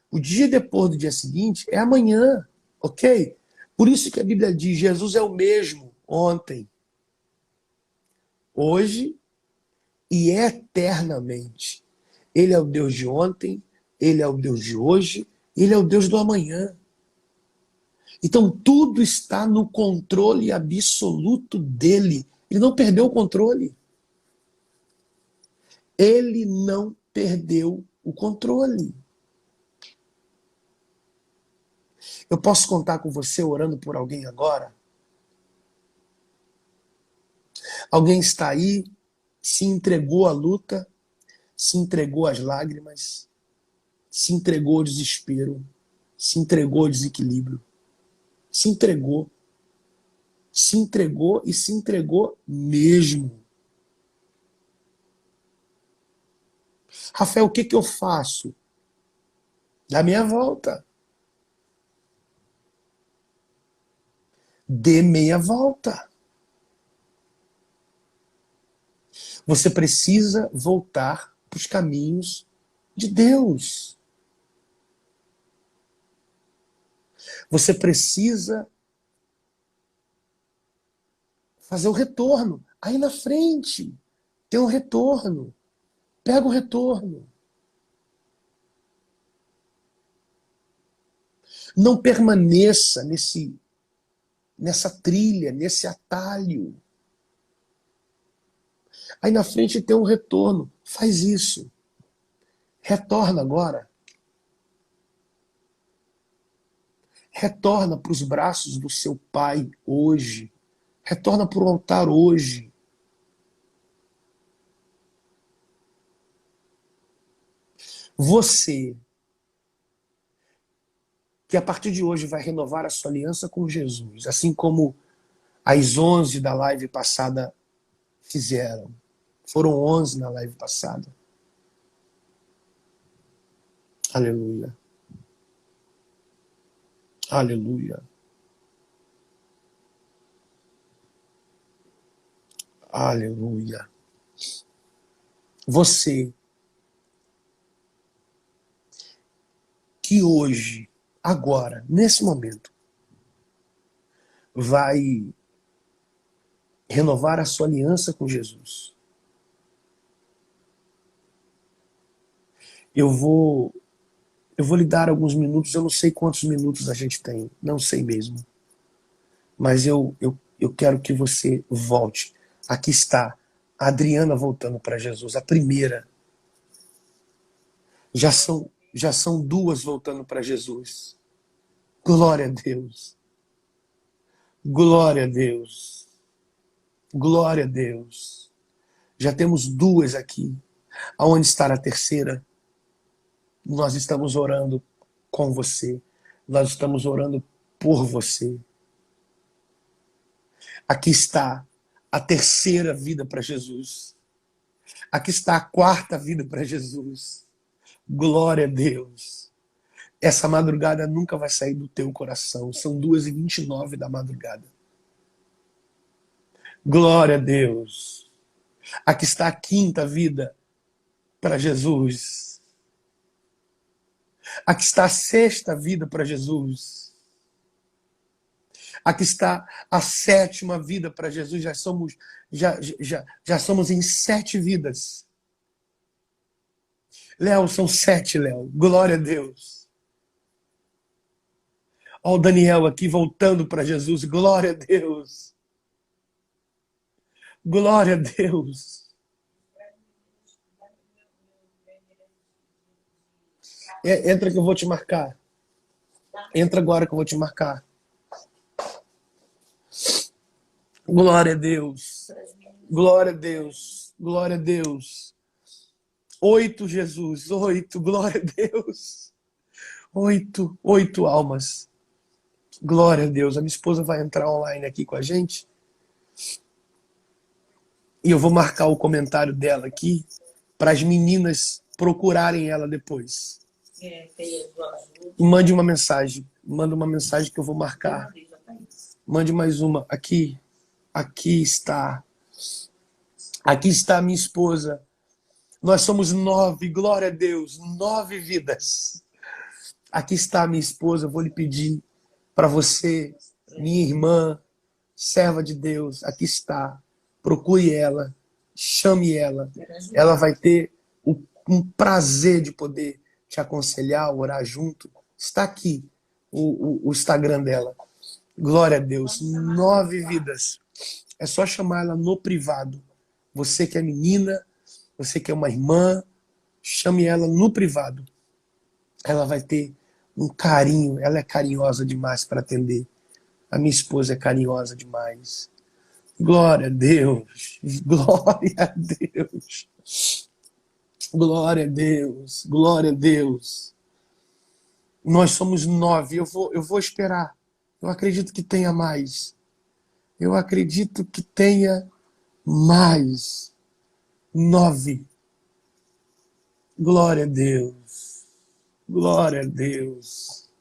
O dia depois do dia seguinte é amanhã, ok? Por isso que a Bíblia diz, Jesus é o mesmo ontem, hoje e eternamente. Ele é o Deus de ontem, ele é o Deus de hoje, ele é o Deus do amanhã. Então tudo está no controle absoluto dele. Ele não perdeu o controle. Ele não perdeu o controle. Eu posso contar com você orando por alguém agora? Alguém está aí, se entregou à luta, se entregou às lágrimas, se entregou ao desespero, se entregou ao desequilíbrio, se entregou e se entregou mesmo. Rafael, o que eu faço? Dá meia volta. Dê meia volta. Você precisa voltar para os caminhos de Deus. Você precisa fazer o retorno. Aí na frente tem um retorno. Pega o retorno. Não permaneça nesse nessa trilha, nesse atalho. Aí na frente tem um retorno. Faz isso. Retorna agora. Retorna para os braços do seu pai hoje. Retorna para o altar hoje. Você, que a partir de hoje vai renovar a sua aliança com Jesus, assim como as 11 da live passada fizeram. Foram 11 na live passada. Aleluia. Aleluia. Aleluia. Você que hoje, agora, nesse momento, vai renovar a sua aliança com Jesus. Eu vou lhe dar alguns minutos, eu não sei quantos minutos a gente tem, não sei mesmo. Mas eu quero que você volte. Aqui está a Adriana voltando para Jesus, a primeira. Já são duas voltando para Jesus. Glória a Deus. Glória a Deus. Glória a Deus. Já temos duas aqui. Aonde está a terceira? Nós estamos orando com você. Nós estamos orando por você. Aqui está a terceira vida para Jesus. Aqui está a quarta vida para Jesus. Glória a Deus. Essa madrugada nunca vai sair do teu coração. São 2h29 da madrugada. Glória a Deus. Aqui está a quinta vida para Jesus. Aqui está a sexta vida para Jesus. Aqui está a sétima vida para Jesus. Já somos em 7 vidas. Léo, são 7, Léo. Glória a Deus. Olha o Daniel aqui voltando para Jesus. Glória a Deus. Glória a Deus. Entra que eu vou te marcar. Entra agora que eu vou te marcar. Glória a Deus. Glória a Deus. Glória a Deus. 8, Jesus. 8. Glória a Deus. 8 almas. Glória a Deus. A minha esposa vai entrar online aqui com a gente. E eu vou marcar o comentário dela aqui para as meninas procurarem ela depois. Mande uma mensagem. Manda uma mensagem que eu vou marcar. Mande mais uma. Aqui está. Aqui está a minha esposa. Nós somos 9, glória a Deus, 9 vidas. Aqui está a minha esposa. Eu vou lhe pedir para você, minha irmã, serva de Deus. Aqui está. Procure ela. Chame ela. Ela vai ter um prazer de poder te aconselhar, orar junto. Está aqui o Instagram dela. Glória a Deus. 9 vidas. É só chamar ela no privado. Você que é menina, você que é uma irmã, chame ela no privado. Ela vai ter um carinho. Ela é carinhosa demais para atender. A minha esposa é carinhosa demais. Glória a Deus. Glória a Deus. Glória a Deus. Glória a Deus. Nós somos 9. Eu vou esperar. Eu acredito que tenha mais. Eu acredito que tenha mais. 9. Glória a Deus. Glória a Deus.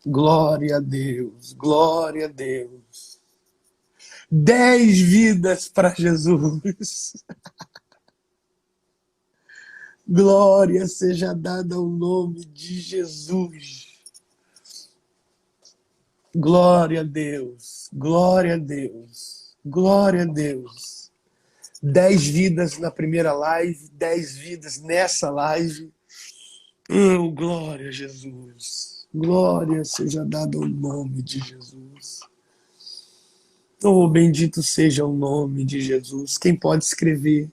Glória a Deus. Glória a Deus. 10 vidas para Jesus. Glória seja dada ao nome de Jesus. Glória a Deus. Glória a Deus. Glória a Deus. 10 vidas na primeira live, 10 vidas nessa live. Oh, glória a Jesus. Glória seja dada ao nome de Jesus. Oh, bendito seja o nome de Jesus. Quem pode escrever?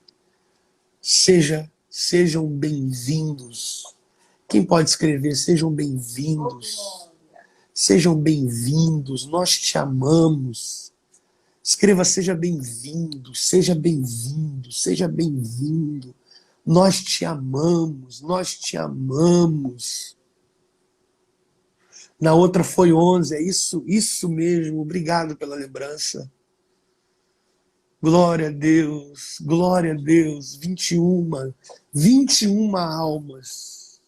Sejam bem-vindos. Quem pode escrever? Sejam bem-vindos. Sejam bem-vindos. Nós te amamos. Escreva: seja bem-vindo, seja bem-vindo, seja bem-vindo. Nós te amamos, nós te amamos. Na outra foi 11, é isso mesmo. Obrigado pela lembrança. Glória a Deus, glória a Deus. 21 almas.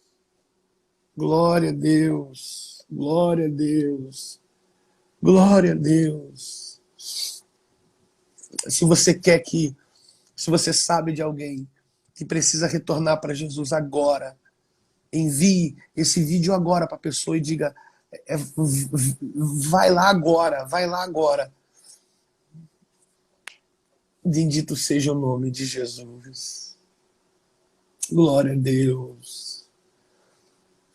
Glória a Deus, glória a Deus, glória a Deus. Se você sabe de alguém que precisa retornar para Jesus agora, envie esse vídeo agora para a pessoa e diga: vai lá agora, vai lá agora. Bendito seja o nome de Jesus. Glória a Deus.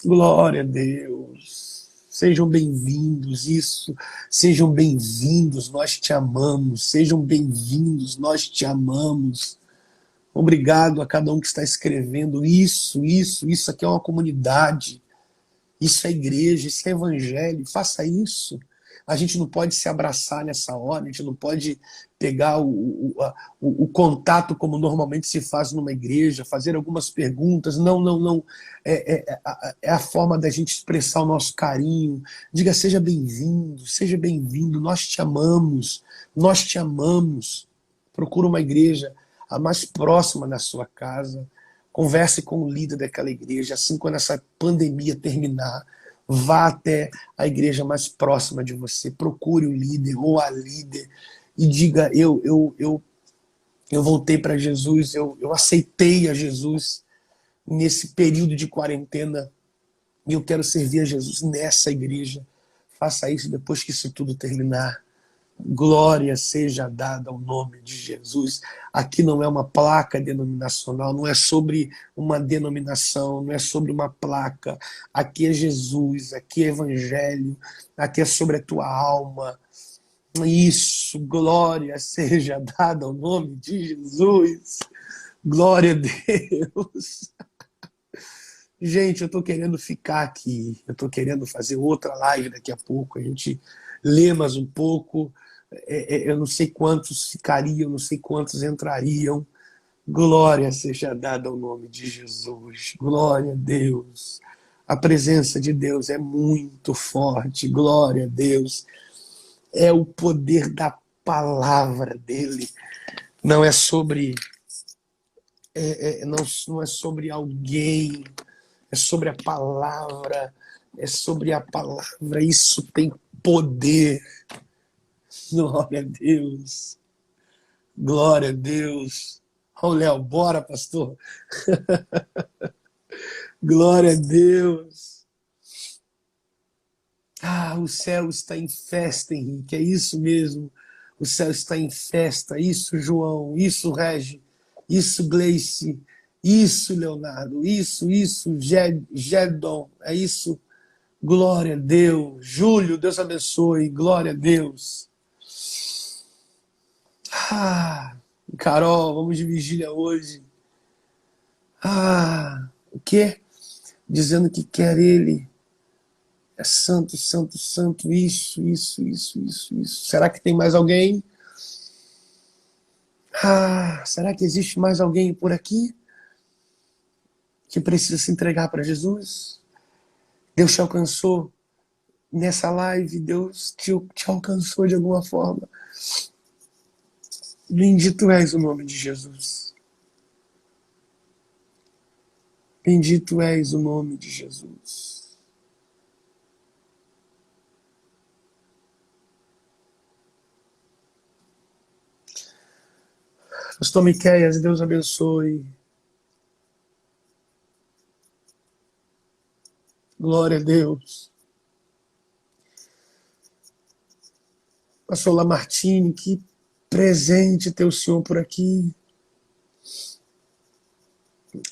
Glória a Deus. Sejam bem-vindos, sejam bem-vindos, nós te amamos. Sejam bem-vindos, nós te amamos. Obrigado a cada um que está escrevendo isso aqui é uma comunidade. Isso é igreja, isso é evangelho. Faça isso. A gente não pode se abraçar nessa hora, a gente não pode pegar o contato como normalmente se faz numa igreja, fazer algumas perguntas. Não. É a forma da gente expressar o nosso carinho. Diga: seja bem-vindo, nós te amamos, nós te amamos. Procura uma igreja a mais próxima da sua casa. Converse com o líder daquela igreja. Assim, quando essa pandemia terminar, vá até a igreja mais próxima de você. Procure o líder ou a líder e diga: eu voltei para Jesus, eu aceitei a Jesus nesse período de quarentena e eu quero servir a Jesus nessa igreja. Faça isso depois que isso tudo terminar. Glória seja dada ao nome de Jesus. Aqui não é uma placa denominacional, não é sobre uma denominação, não é sobre uma placa. Aqui é Jesus, aqui é Evangelho, aqui é sobre a tua alma. Isso, glória seja dada ao nome de Jesus. Glória a Deus. Gente, eu estou querendo ficar aqui, eu estou querendo fazer outra live daqui a pouco, a gente lê mais um pouco. Eu não sei quantos ficariam, não sei quantos entrariam. Glória seja dada ao nome de Jesus. Glória a Deus. A presença de Deus é muito forte. Glória a Deus. É o poder da palavra dele. Não é sobre não é sobre alguém, é sobre a palavra. É sobre a palavra. Isso tem poder. Glória a Deus. Glória a Deus. Ô, Léo, bora, pastor. Glória a Deus. O céu está em festa, Henrique. É isso mesmo. O céu está em festa. Isso, João. Isso, Regi. Isso, Gleice. Isso, Leonardo. Isso, Gedon. É isso. Glória a Deus. Júlio, Deus abençoe. Glória a Deus. Carol, vamos de vigília hoje. O quê? Dizendo que quer ele. É santo, santo, santo. Isso. Será que tem mais alguém? Será que existe mais alguém por aqui que precisa se entregar para Jesus? Deus te alcançou nessa live. Deus te alcançou de alguma forma. Bendito és o nome de Jesus. Bendito és o nome de Jesus. Pastor Miqueias, Deus abençoe. Glória a Deus. Pastor Lamartine, que presente ter o Senhor por aqui.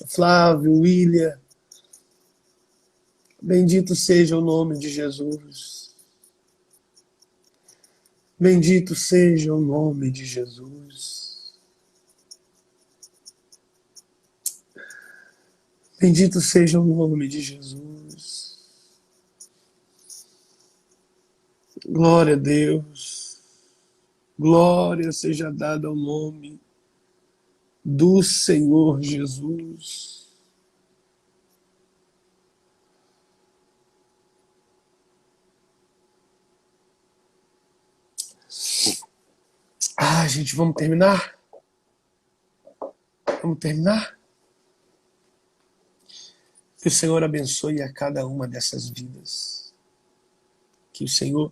Flávio, William, Bendito seja o nome de Jesus. Bendito seja o nome de Jesus. Bendito seja o nome de Jesus. Glória a Deus. Glória seja dada ao nome do Senhor Jesus. Gente, vamos terminar? Vamos terminar? Que o Senhor abençoe a cada uma dessas vidas. Que o Senhor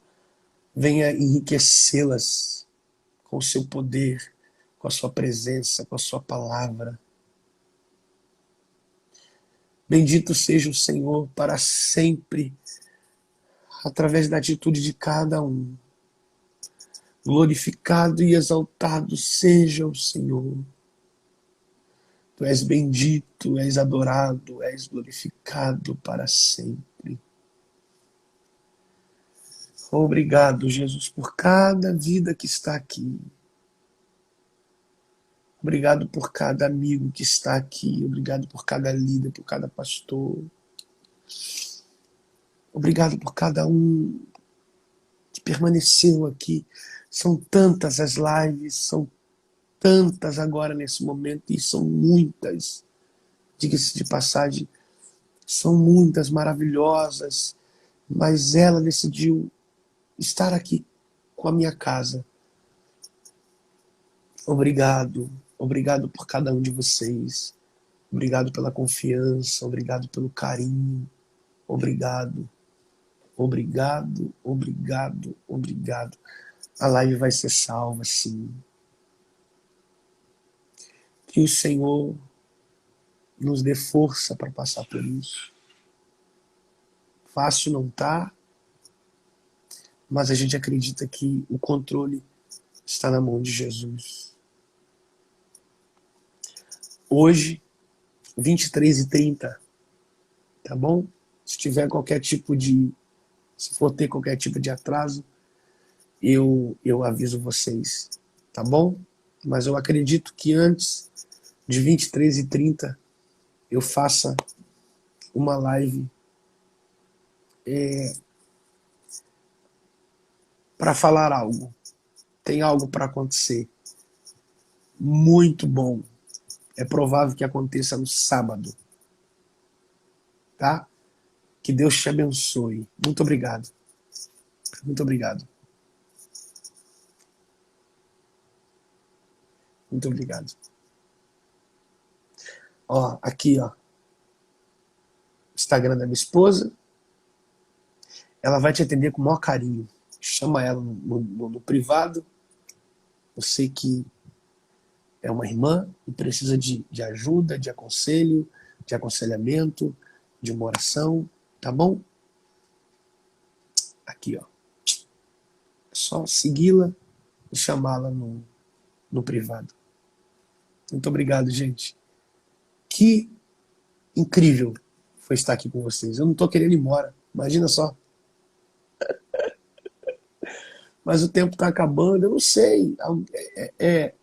venha enriquecê-las com o seu poder, com a sua presença, com a sua palavra. Bendito seja o Senhor para sempre, através da atitude de cada um. Glorificado e exaltado seja o Senhor. Tu és bendito, és adorado, és glorificado para sempre. Obrigado, Jesus, por cada vida que está aqui. Obrigado por cada amigo que está aqui. Obrigado por cada líder, por cada pastor. Obrigado por cada um que permaneceu aqui. São tantas as lives, são tantas agora nesse momento, e são muitas, diga-se de passagem, são muitas maravilhosas, mas ela decidiu estar aqui com a minha casa. Obrigado, obrigado por cada um de vocês, obrigado pela confiança, obrigado pelo carinho, obrigado, obrigado, obrigado, obrigado. A live vai ser salva, sim. Que o Senhor nos dê força para passar por isso. Fácil não tá, mas a gente acredita que o controle está na mão de Jesus. Hoje, 23h30, tá bom? Se tiver qualquer tipo de... Se for ter qualquer tipo de atraso, eu aviso vocês, tá bom? Mas eu acredito que antes de 23h30 eu faça uma live para falar algo. Tem algo para acontecer muito bom. É provável que aconteça no sábado. Tá? Que Deus te abençoe. Muito obrigado. Muito obrigado. Muito obrigado. Ó, aqui, ó. Instagram da minha esposa. Ela vai te atender com o maior carinho. Chama ela no privado. Eu sei que é uma irmã e precisa de ajuda, de aconselho, de aconselhamento, de uma oração, tá bom? Aqui, ó. É só segui-la e chamá-la no privado. Muito obrigado, gente. Que incrível foi estar aqui com vocês. Eu não tô querendo ir embora. Imagina só. Mas o tempo tá acabando, eu não sei. É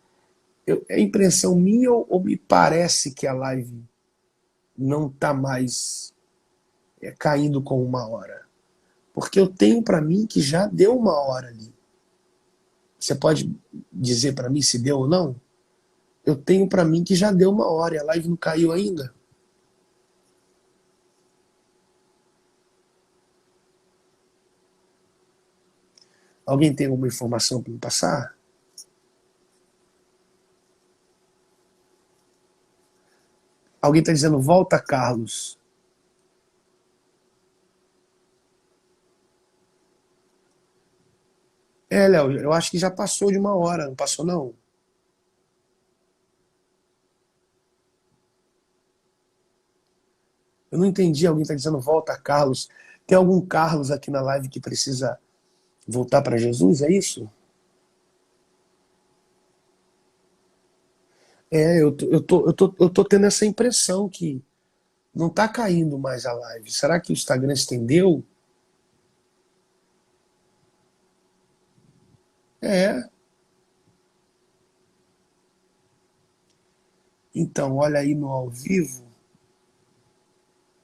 impressão minha ou me parece que a live não tá mais caindo com 1 hora? Porque eu tenho para mim que já deu 1 hora ali. Você pode dizer para mim se deu ou não? Eu tenho para mim que já deu 1 hora e a live não caiu ainda. Alguém tem alguma informação para me passar? Alguém está dizendo, volta, Carlos. Léo, eu acho que já passou de 1 hora, não passou não? Eu não entendi, alguém está dizendo, volta, Carlos. Tem algum Carlos aqui na live que precisa voltar para Jesus, é isso? Eu tô tendo essa impressão que Não tá caindo mais a live. Será que o Instagram estendeu? É. Então, olha aí no ao vivo.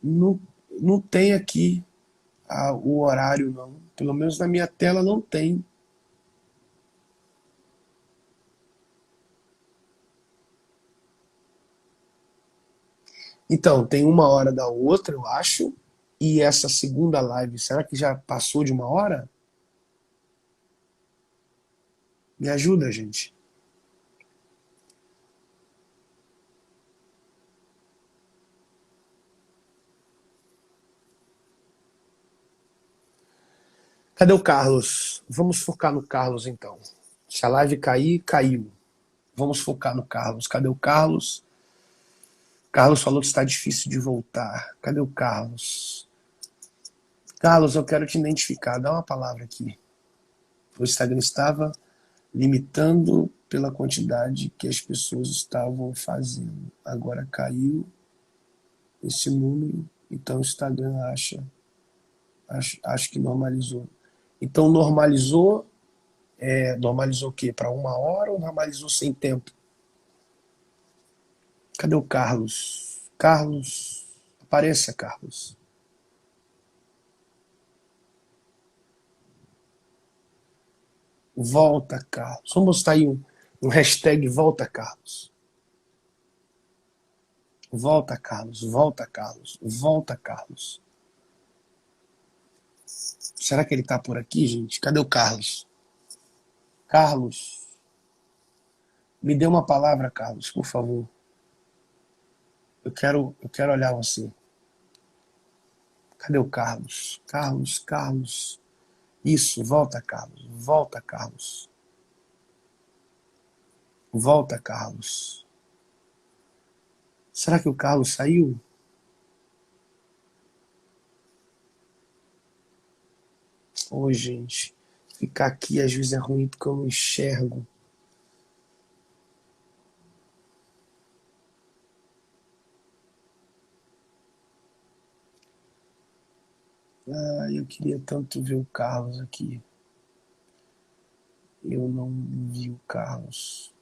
Não, não tem aqui o horário, não. Pelo menos na minha tela não tem. Então, tem 1 hora da outra, eu acho. E essa segunda live, será que já passou de 1 hora? Me ajuda, gente. Cadê o Carlos? Vamos focar no Carlos, então. Se a live cair, caiu. Vamos focar no Carlos. Cadê o Carlos? Carlos falou que está difícil de voltar. Cadê o Carlos? Carlos, eu quero te identificar. Dá uma palavra aqui. O Instagram estava limitando pela quantidade que as pessoas estavam fazendo. Agora caiu esse número, então o Instagram acho que normalizou. Então normalizou, normalizou o quê? Para 1 hora ou normalizou sem tempo? Cadê o Carlos? Carlos, apareça, Carlos. Volta, Carlos. Vamos botar aí um hashtag Volta, Carlos. Volta, Carlos. Volta, Carlos. Volta, Carlos. Será que ele tá por aqui, gente? Cadê o Carlos? Carlos, me dê uma palavra, Carlos, por favor. Eu quero olhar você. Cadê o Carlos? Carlos, Carlos. Isso, volta, Carlos. Volta, Carlos. Volta, Carlos. Será que o Carlos saiu? Ô, gente, ficar aqui às vezes é ruim porque eu não enxergo. Eu queria tanto ver o Carlos aqui. Eu não vi o Carlos.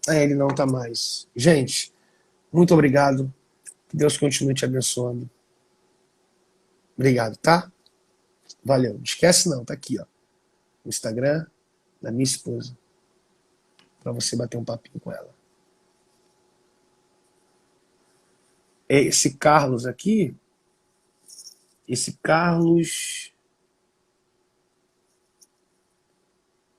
É, ele não tá mais. Gente, muito obrigado. Que Deus continue te abençoando. Obrigado, tá? Valeu. Não esquece não, tá aqui, ó. No Instagram da minha esposa. Pra você bater um papinho com ela. Esse Carlos aqui, esse Carlos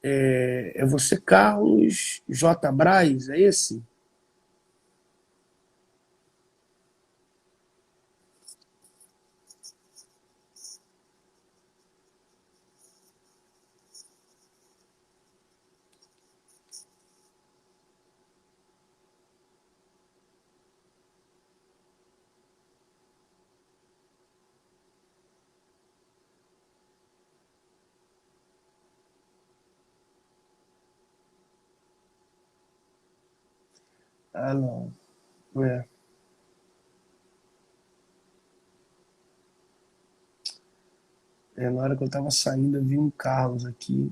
é você, Carlos J. Braz, é esse? Ah, não. É. Na hora que eu tava saindo, eu vi um Carlos aqui.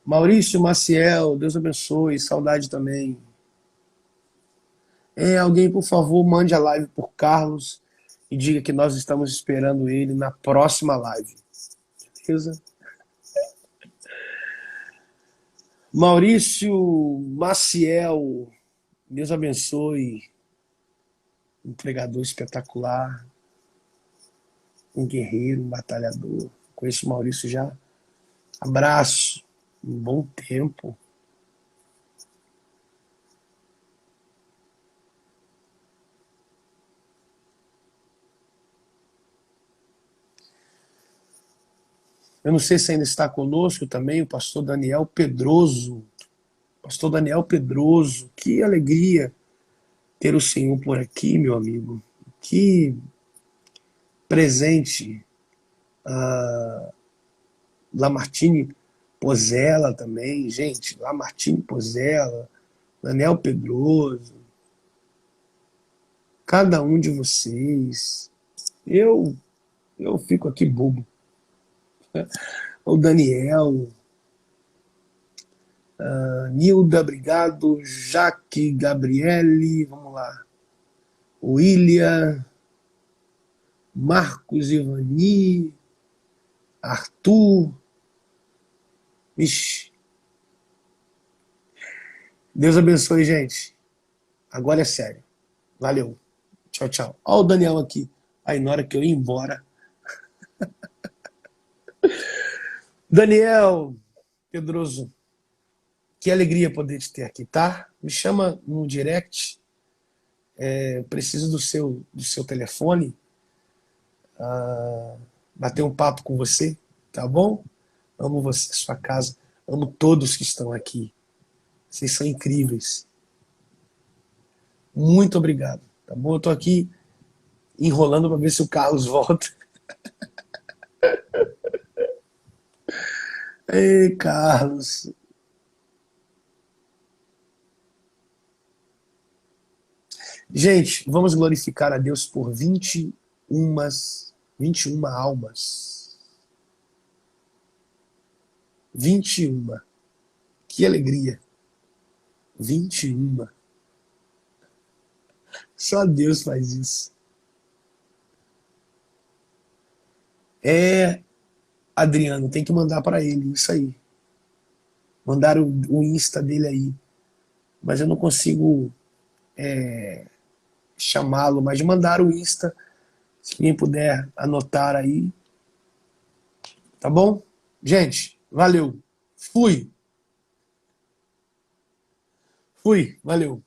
Maurício Maciel, Deus abençoe, saudade também. Alguém, por favor, mande a live por Carlos e diga que nós estamos esperando ele na próxima live. Beleza? Maurício Maciel, Deus abençoe. Um pregador espetacular, um guerreiro, um batalhador. Conheço o Maurício já. Abraço. Um bom tempo. Eu não sei se ainda está conosco também o pastor Daniel Pedroso. Pastor Daniel Pedroso, que alegria ter o Senhor por aqui, meu amigo. Que presente. Lamartine Pozella também, gente. Lamartine Pozella, Daniel Pedroso. Cada um de vocês. Eu fico aqui bobo. O Daniel, Nilda, obrigado. Jaque, Gabriele, vamos lá. William, Marcos Ivani, Arthur. Ixi. Deus abençoe, gente. Agora é sério. Valeu. Tchau, tchau. Olha o Daniel aqui. Aí na hora que eu ir embora. Daniel Pedroso, que alegria poder te ter aqui, tá? Me chama no direct. Preciso do seu telefone. Bater um papo com você, tá bom? Amo você, sua casa. Amo todos que estão aqui. Vocês são incríveis. Muito obrigado, tá bom? Eu tô aqui enrolando para ver se o Carlos volta. Ei, Carlos. Gente, vamos glorificar a Deus por 21 almas. 21. Que alegria. 21. Só Deus faz isso. Adriano, tem que mandar para ele isso aí. Mandar o Insta dele aí. Mas eu não consigo chamá-lo, mas mandar o Insta. Se quem puder anotar aí. Tá bom? Gente, valeu. Fui. Valeu.